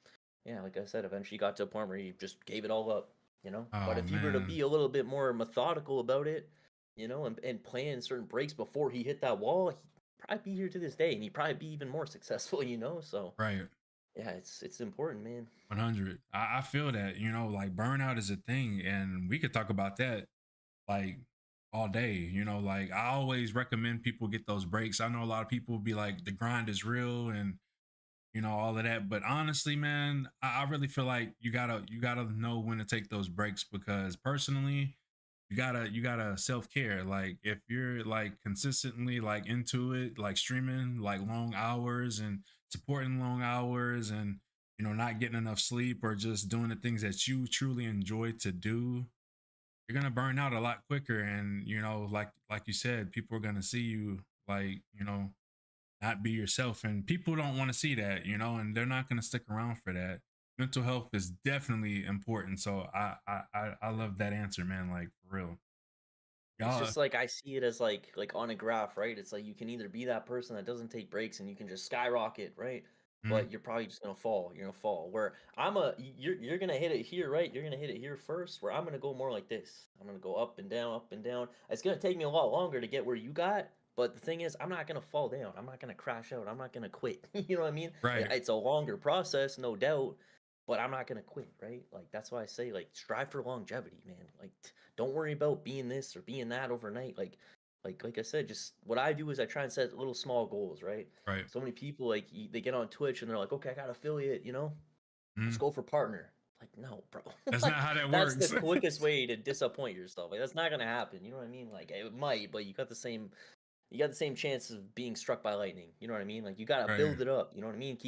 yeah, like I said, eventually got to a point where he just gave it all up. You know, but Oh if he were to man. be a little bit more methodical about it, you know, and plan certain breaks before he hit that wall, he'd probably be here to this day, and he'd probably be even more successful. You know, so Right. yeah, it's important, man. 100. I feel that, like burnout is a thing, and we could talk about that like all day. Like I always recommend people get those breaks. I know a lot of people be like, the grind is real and all of that. But honestly, man, I really feel like you gotta know when to take those breaks because personally, you gotta self-care. Like if you're like consistently like into it, like streaming like long hours and supporting long hours and not getting enough sleep or just doing the things that you truly enjoy to do, you're gonna burn out a lot quicker. And like you said, people are gonna see you like, not be yourself. And people don't want to see that, and they're not gonna stick around for that. Mental health is definitely important. So I love that answer, man. Like for real. It's Y'all. just like I see it as like on a graph, right? It's like you can either be that person that doesn't take breaks and you can just skyrocket, right? Mhm. But you're probably just gonna fall. You're gonna fall. Where you're gonna hit it here, right? You're gonna hit it here first. Where I'm gonna go more like this. I'm gonna go up and down, up and down. It's gonna take me a lot longer to get where you got. But the thing is, I'm not gonna fall down. I'm not gonna crash out. I'm not gonna quit. You know what I mean? Right. It's a longer process, no doubt. But I'm not gonna quit, right? Like that's why I say, like, strive for longevity, man. Like don't worry about being this or being that overnight. Like I said, just what I do is I try and set little small goals, right? Right. So many people like they get on Twitch and they're like, okay, I got affiliate, you know, let's Mhm. go for partner. Like, no, bro. That's not Like how that that's the works. quickest way to disappoint yourself. Like that's not gonna happen. You know what I mean? Like it might, but you got the same chance of being struck by lightning. You know what I mean? Like you got to Right. build it up. You know what I mean?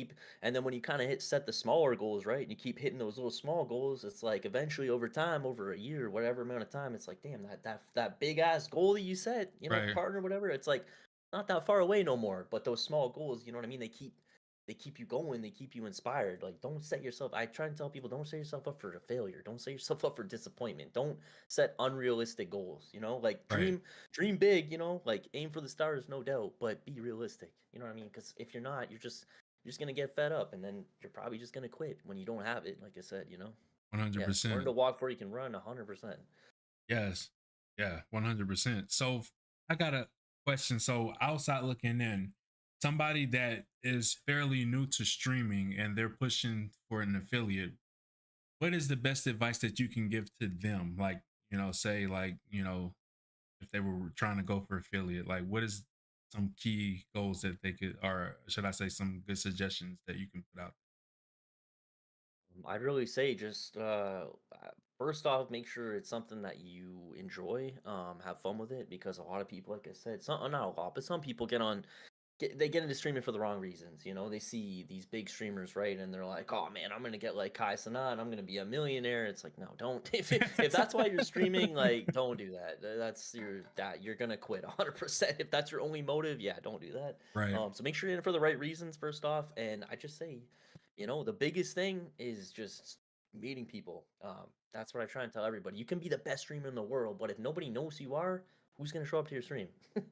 And then when you kind of set the smaller goals, right? And you keep hitting those little small goals, it's like eventually over time, over a year, whatever amount of time, it's like, damn, that big ass goal that you set, you know, Right. partner, whatever. It's like not that far away no more. But those small goals, you know what I mean? They keep you going. They keep you inspired. Like, don't set yourself. I try and tell people, don't set yourself up for a failure. Don't set yourself up for disappointment. Don't set unrealistic goals. You know, like Right. dream big. You know, like aim for the stars, no doubt, but be realistic. You know what I mean? Because if you're not, you're just gonna get fed up, and then you're probably just gonna quit when you don't have it. Like I said, you know. Yeah, learn 100%. to walk before you can run. 100%. Yes. Yeah. 100%. So I got a question. So outside looking in, somebody that is fairly new to streaming and they're pushing for an affiliate, what is the best advice that you can give to them? Like, say like, if they were trying to go for affiliate, like what is some key goals that they could, or should I say some good suggestions that you can put out? I'd really say just first off, make sure it's something that you enjoy. Have fun with it because a lot of people, like I said, some not a lot, but some people they get into streaming for the wrong reasons. You know, they see these big streamers, right? And they're like, "Oh man, I'm gonna get like Kai Cenat, I'm gonna be a millionaire." It's like, no, don't. If that's why you're streaming, like, don't do that. You're gonna quit 100%. If that's your only motive, yeah, don't do that. Right. So make sure you're in it for the right reasons first off. And I just say, you know, the biggest thing is just meeting people. That's what I try and tell everybody. You can be the best streamer in the world, but if nobody knows who you are, who's gonna show up to your stream?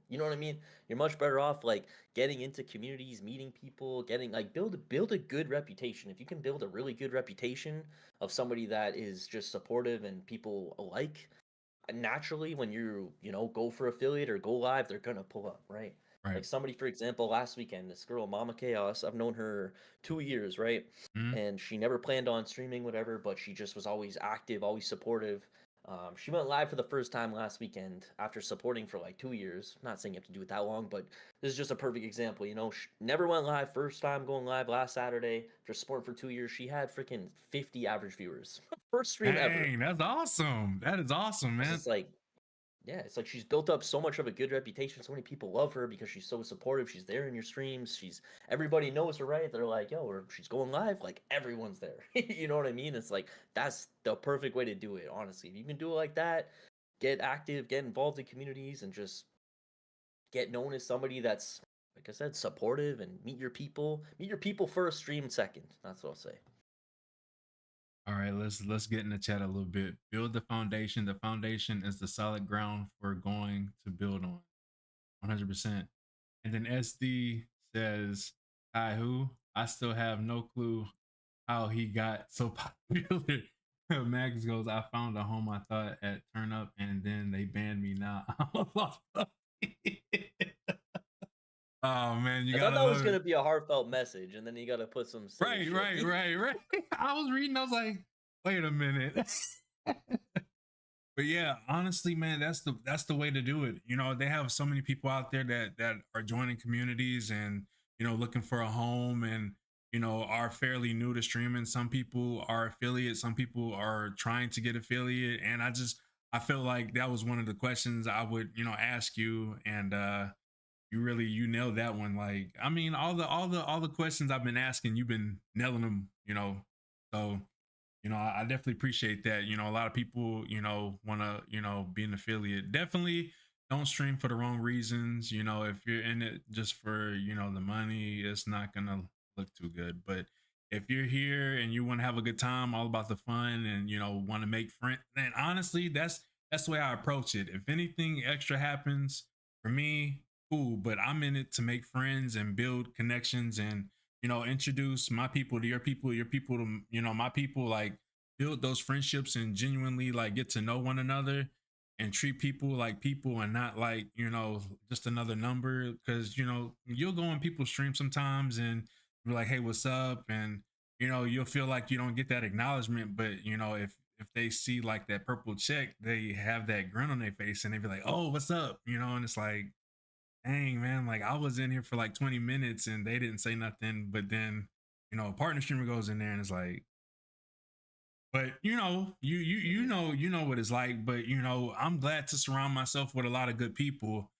You know what I mean? You're much better off like getting into communities, meeting people, getting like build a good reputation. If you can build a really good reputation of somebody that is just supportive and people alike, naturally when you go for affiliate or go live, they're gonna pull up, right? Right. Like somebody, for example, last weekend, this girl, Mama Chaos, I've known her 2 years, right? Mhm. And she never planned on streaming, whatever, but she just was always active, always supportive. She went live for the first time last weekend after supporting for like 2 years. Not saying you have to do it that long, but this is just a perfect example. You know, she never went live. First time going live last Saturday. After supporting for 2 years, she had freaking 50 average viewers. First stream ever. Dang, that's awesome. That is awesome, It's man. just like, yeah, it's like she's built up so much of a good reputation. So many people love her because she's so supportive. She's there in your streams. Everybody knows her, right? They're like, yo, she's going live. Like everyone's there. You know what I mean? It's like that's the perfect way to do it. Honestly, if you can do it like that, get active, get involved in communities, and just get known as somebody that's, like I said, supportive and meet your people. Meet your people first, stream second. That's what I'll say. All right, let's get in the chat a little bit. Build the foundation. The foundation is the solid ground for going to build on. 100%. And then SD says, "Hi, who? I still have no clue how he got so popular." Max goes, "I found a home I thought at Turn Up, and then they banned me. Now I'm a lost puppy." Oh man, you I thought gotta that was love it. gonna be a heartfelt message, and then you gotta put some silly Right, shit. right, right, right. I was reading, I was like, wait a minute. But yeah, honestly, man, that's the way to do it. You know, they have so many people out there that are joining communities and looking for a home and are fairly new to streaming. Some people are affiliate, some people are trying to get affiliate, and I feel like that was one of the questions I would ask you, and you nailed that one. Like, I mean, all the questions I've been asking, you've been nailing them. So I definitely appreciate that. A lot of people, want to, be an affiliate. Definitely don't stream for the wrong reasons. If you're in it just for, the money, it's not going to look too good. But if you're here and you want to have a good time, all about the fun and, want to make friends, then honestly, that's the way I approach it. If anything extra happens for me, cool. But I'm in it to make friends and build connections and, introduce my people to your people to, my people, like build those friendships and genuinely like get to know one another and treat people like people and not like, just another number. Cause, you'll go on people's stream sometimes and be like, hey, what's up? And, you'll feel like you don't get that acknowledgement. But, if they see like that purple check, they have that grin on their face and they be like, oh, what's up? And it's like, dang man, like I was in here for like 20 minutes and they didn't say nothing, but then a partner streamer goes in there and it's like, but you know what it's like. But I'm glad to surround myself with a lot of good people,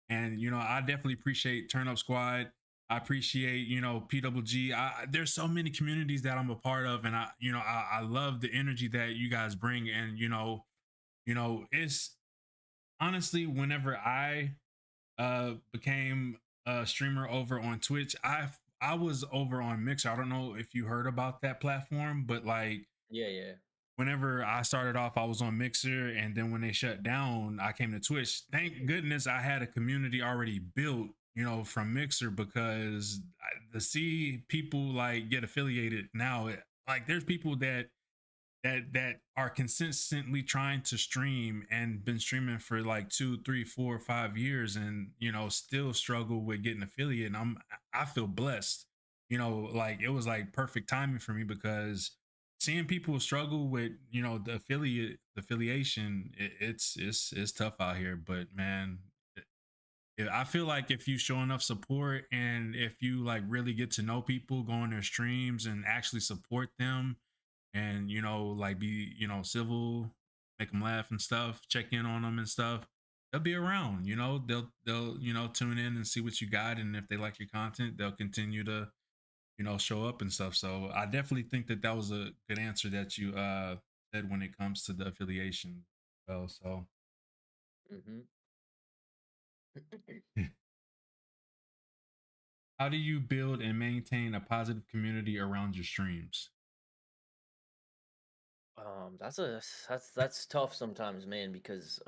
and I definitely appreciate Turn Up Squad. I appreciate PWG. There's so many communities that I'm a part of, and I love the energy that you guys bring, and it's honestly whenever I became a streamer over on Twitch, I was over on Mixer. I don't know if you heard about that platform, but like Yeah, yeah. whenever I started off, I was on Mixer, and then when they shut down, I came to Twitch. Thank goodness I had a community already built, from Mixer because to see people like get affiliated now, like there's people that are consistently trying to stream and been streaming for like 2, 3, 4, 5 years and still struggle with getting affiliate and I feel blessed. Like it was like perfect timing for me because seeing people struggle with the affiliation, it's tough out here, but man, I feel like if you show enough support and if you like really get to know people, go on their streams and actually support them and like be civil, make them laugh and stuff, check in on them and stuff, they'll be around. They'll tune in and see what you got, and if they like your content, they'll continue to show up and stuff. So I definitely think that that was a good answer that you said when it comes to the affiliation. Well, so Hmm. how do you build and maintain a positive community around your streams? That's tough sometimes, man, because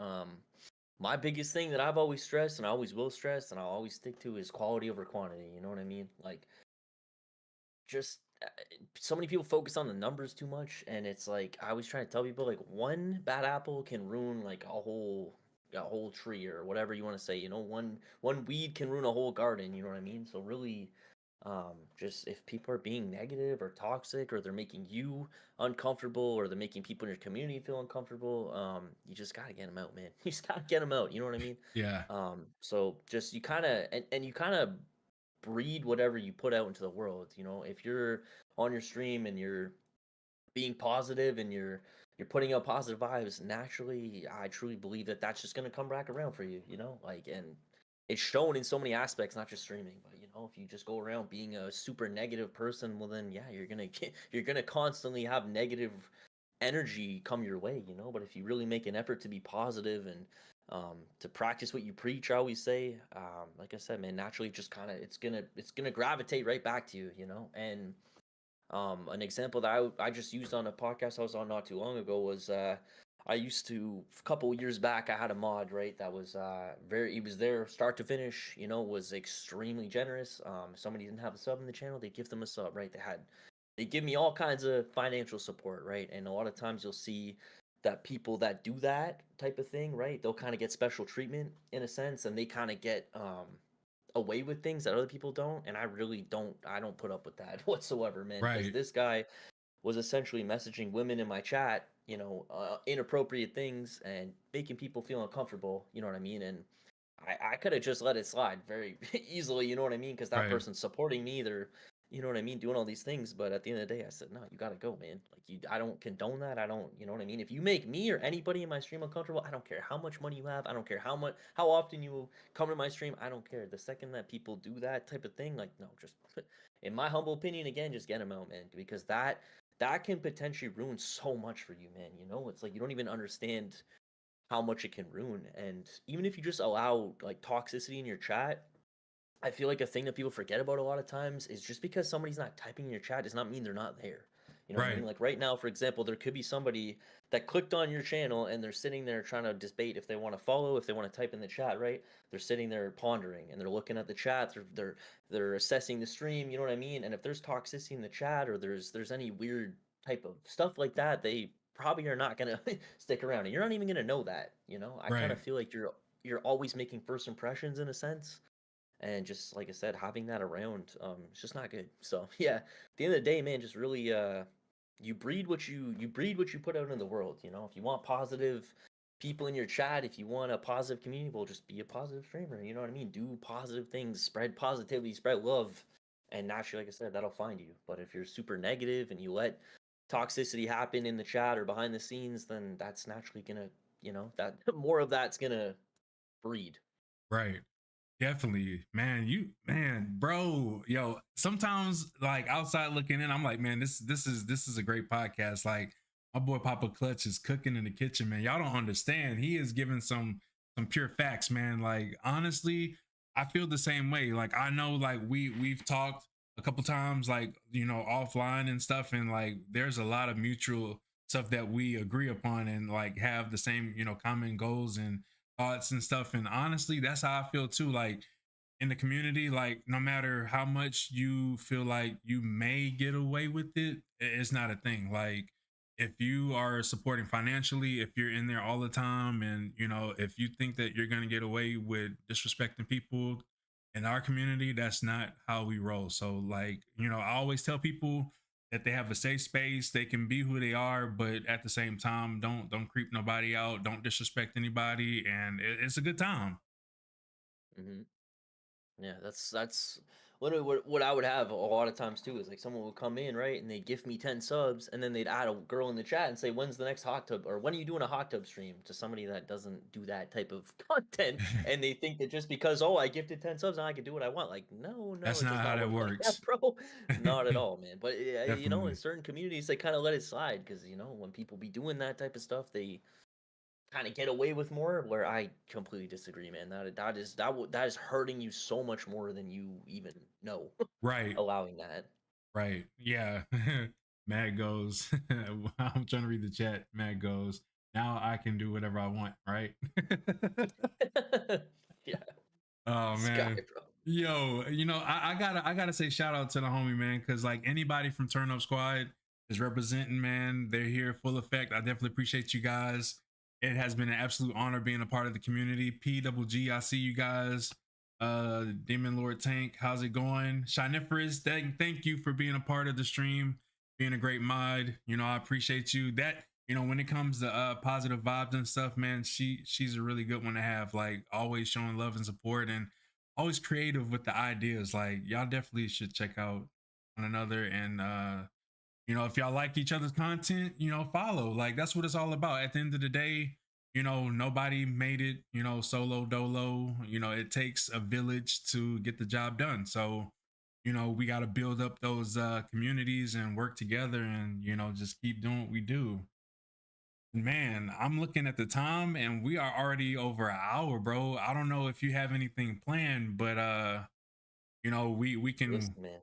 my biggest thing that I've always stressed and I always will stress and I'll always stick to is quality over quantity. You know what I mean? Like just so many people focus on the numbers too much, and it's like I always try to tell people like one bad apple can ruin like a whole tree or whatever you want to say. One weed can ruin a whole garden. You know what I mean? So really, just if people are being negative or toxic or they're making you uncomfortable or they're making people in your community feel uncomfortable, you just gotta get them out, man. You just gotta get them out. You know what I mean? Yeah. So just you kind of and you kind of breed whatever you put out into the world. If you're on your stream and you're being positive and you're putting out positive vibes, naturally, I truly believe that that's just going to come back around for you. Like, and it's shown in so many aspects, not just streaming, but if you just go around being a super negative person, well then yeah, you're gonna constantly have negative energy come your way. But if you really make an effort to be positive and to practice what you preach, I always say, like I said, man, naturally, just kind of it's gonna gravitate right back to you. And An example that I just used on a podcast I was on not too long ago was I used to a couple years back I had a mod, right, that was very, he was there start to finish, you know, was extremely generous. If somebody didn't have a sub in the channel, they give them a sub, right? They give me all kinds of financial support, right? And a lot of times you'll see that people that do that type of thing, right, they'll kind of get special treatment in a sense, and they kind of get away with things that other people don't, and I really don't put up with that whatsoever, man, because Right. this guy was essentially messaging women in my chat, you know, inappropriate things and making people feel uncomfortable, you know what I mean? And I could have just let it slide very easily, you know what I mean? Because that Right. person's supporting me, they're, you know what I mean, doing all these things. But at the end of the day, I said, no, you gotta go, man. Like I don't condone that. I don't, you know what I mean? If you make me or anybody in my stream uncomfortable, I don't care how much money you have. I don't care how often you come to my stream. I don't care. The second that people do that type of thing, like, no, just in my humble opinion, again, just get them out, man, because that can potentially ruin so much for you, man. You know, it's like you don't even understand how much it can ruin. And even if you just allow like toxicity in your chat, I feel like a thing that people forget about a lot of times is just because somebody's not typing in your chat does not mean they're not there. You know what I Right. mean? Like right now, for example, there could be somebody that clicked on your channel and they're sitting there trying to debate if they want to follow, if they want to type in the chat, right? They're sitting there pondering and they're looking at the chat, they're assessing the stream, you know what I mean? And if there's toxicity in the chat or there's any weird type of stuff like that, they probably are not gonna stick around. And you're not even gonna know that, you know? I kind Right. of feel like you're always making first impressions in a sense, and just like I said, having that around, it's just not good. So yeah, at the end of the day, man, just really you breed what you put out in the world. You know, if you want positive people in your chat, if you want a positive community, well, just be a positive streamer. You know what I mean? Do positive things, spread positivity, spread love, and naturally, like I said, that'll find you. But if you're super negative and you let toxicity happen in the chat or behind the scenes, then that's naturally gonna, you know, that more of that's gonna breed. Right. Definitely, man. Man, bro, yo. Sometimes, like outside looking in, I'm like, man, this is a great podcast. Like my boy Papa Clutch is cooking in the kitchen, man. Y'all don't understand. He is giving some pure facts, man. Like honestly, I feel the same way. Like I know, like we've talked a couple times, like offline and stuff, and like there's a lot of mutual stuff that we agree upon and like have the same common goals and thoughts and stuff. And honestly, that's how I feel too. Like in the community, like no matter how much you feel like you may get away with it, it's not a thing. Like if you are supporting financially, if you're in there all the time, and if you think that you're gonna get away with disrespecting people in our community, that's not how we roll. So like, I always tell people that they have a safe space, they can be who they are, but at the same time, don't creep nobody out, don't disrespect anybody, and it's a good time. Hmm. Yeah, that's literally what I would have a lot of times too is like someone would come in, right, and they'd give me 10 subs and then they'd add a girl in the chat and say, when's the next hot tub, or when are you doing a hot tub stream, to somebody that doesn't do that type of content, and they think that just because, oh, I gifted 10 subs and I can do what I want. Like, no, no, That's it does not how not that work like that, works. bro. Not at all, man. But you know, in Definitely. certain communities they kind of let it slide because, you know, when people be doing that type of stuff, they kind of get away with more, where I completely disagree, man. That is hurting you so much more than you even know. Right. Allowing that. Right. Yeah. Matt goes, I'm trying to read the chat. Matt goes, now I can do whatever I want, right? Yeah, Oh Sky, man. bro. Yo, I gotta say shout out to the homie, man, because like anybody from Turn Up Squad is representing, man. They're here full effect. I definitely appreciate you guys. It has been an absolute honor being a part of the community. PWG, I see you guys. Demon Lord Tank, how's it going? Shiniferous, thank you for being a part of the stream, being a great mod. I appreciate you. That when it comes to positive vibes and stuff, man, she's a really good one to have. Like always showing love and support and always creative with the ideas. Like y'all definitely should check out one another, and if y'all like each other's content, follow. Like that's what it's all about. At the end of the day, nobody made it, solo dolo. It takes a village to get the job done. So, we got to build up those communities and work together, and just keep doing what we do. Man, I'm looking at the time and we are already over an hour, bro. I don't know if you have anything planned, but we can. Listen, man.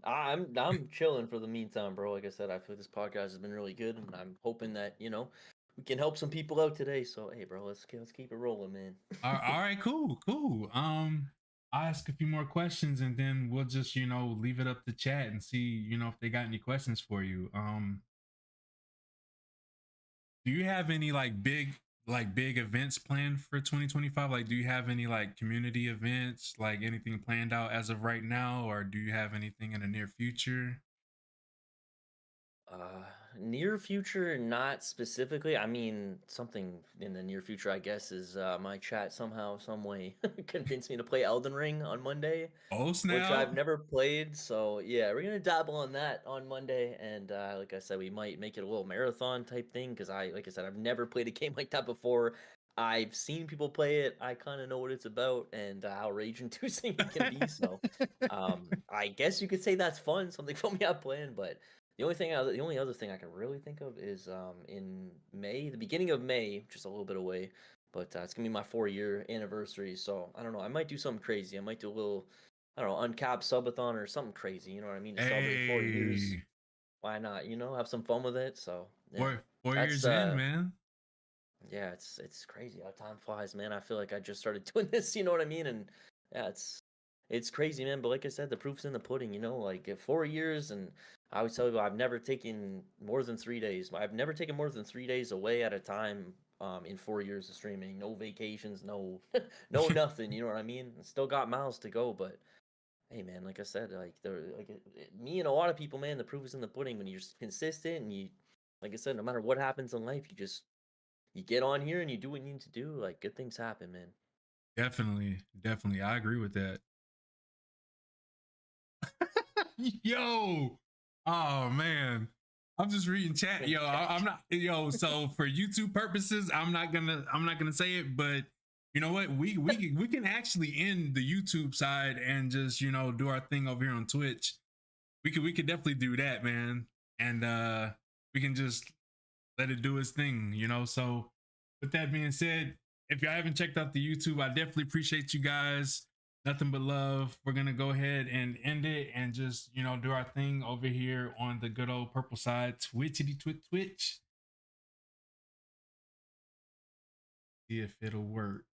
I'm chilling for the meantime, bro. Like I said, I feel this podcast has been really good, and I'm hoping that we can help some people out today. So hey, bro, let's keep it rolling, man. All right, cool, cool. I'll ask a few more questions and then we'll just, leave it up to chat and see, if they got any questions for you. Do you have any like big events planned for 2025? Like do you have any like community events, like anything planned out as of right now, or do you have anything in the near future? Uh, Near future, not specifically. I mean, something in the near future, I guess, is my chat somehow, some way convinced me to play Elden Ring on Monday, Oh which I've snap. never played. So yeah, we're gonna dabble on that on Monday, and like I said, we might make it a little marathon type thing because like I said, I've never played a game like that before. I've seen people play it. I kind of know what it's about and how rage-inducing it can be. So, I guess you could say that's fun, something for me I'm playing. But the only other thing I can really think of is in May, the beginning of May, which is a little bit away, but it's gonna be my 4 year anniversary. So I don't know. I might do something crazy. I might do a little, I don't know, uncapped subathon or something crazy. You know what I mean? To celebrate 4 years. Hey, Why not? Have some fun with it. So yeah, four that's years in, man. yeah, it's crazy how time flies, man. I feel like I just started doing this. You know what I mean? And yeah, it's crazy, man. But like I said, the proof's in the pudding. Like at 4 years, and I always tell people I've never taken more than 3 days. I've never taken more than 3 days away at a time. In 4 years of streaming, no vacations, no, no nothing. You know what I mean? Still got miles to go, but hey, man, like I said, me and a lot of people, man, the proof is in the pudding. When you're consistent and like I said, no matter what happens in life, you get on here and you do what you need to do. Like good things happen, man. Definitely, definitely. I agree with that. Yo, oh man, I'm just reading chat. Yo, I'm not. Yo, so for YouTube purposes, I'm not gonna say it, but you know what? We can actually end the YouTube side and just do our thing over here on Twitch. We could definitely do that, man, and we can just let it do its thing. So with that being said, if y'all haven't checked out the YouTube, I definitely appreciate you guys. Nothing but love. We're gonna go ahead and end it and just do our thing over here on the good old purple side. Twitchity twitch. See if it'll work.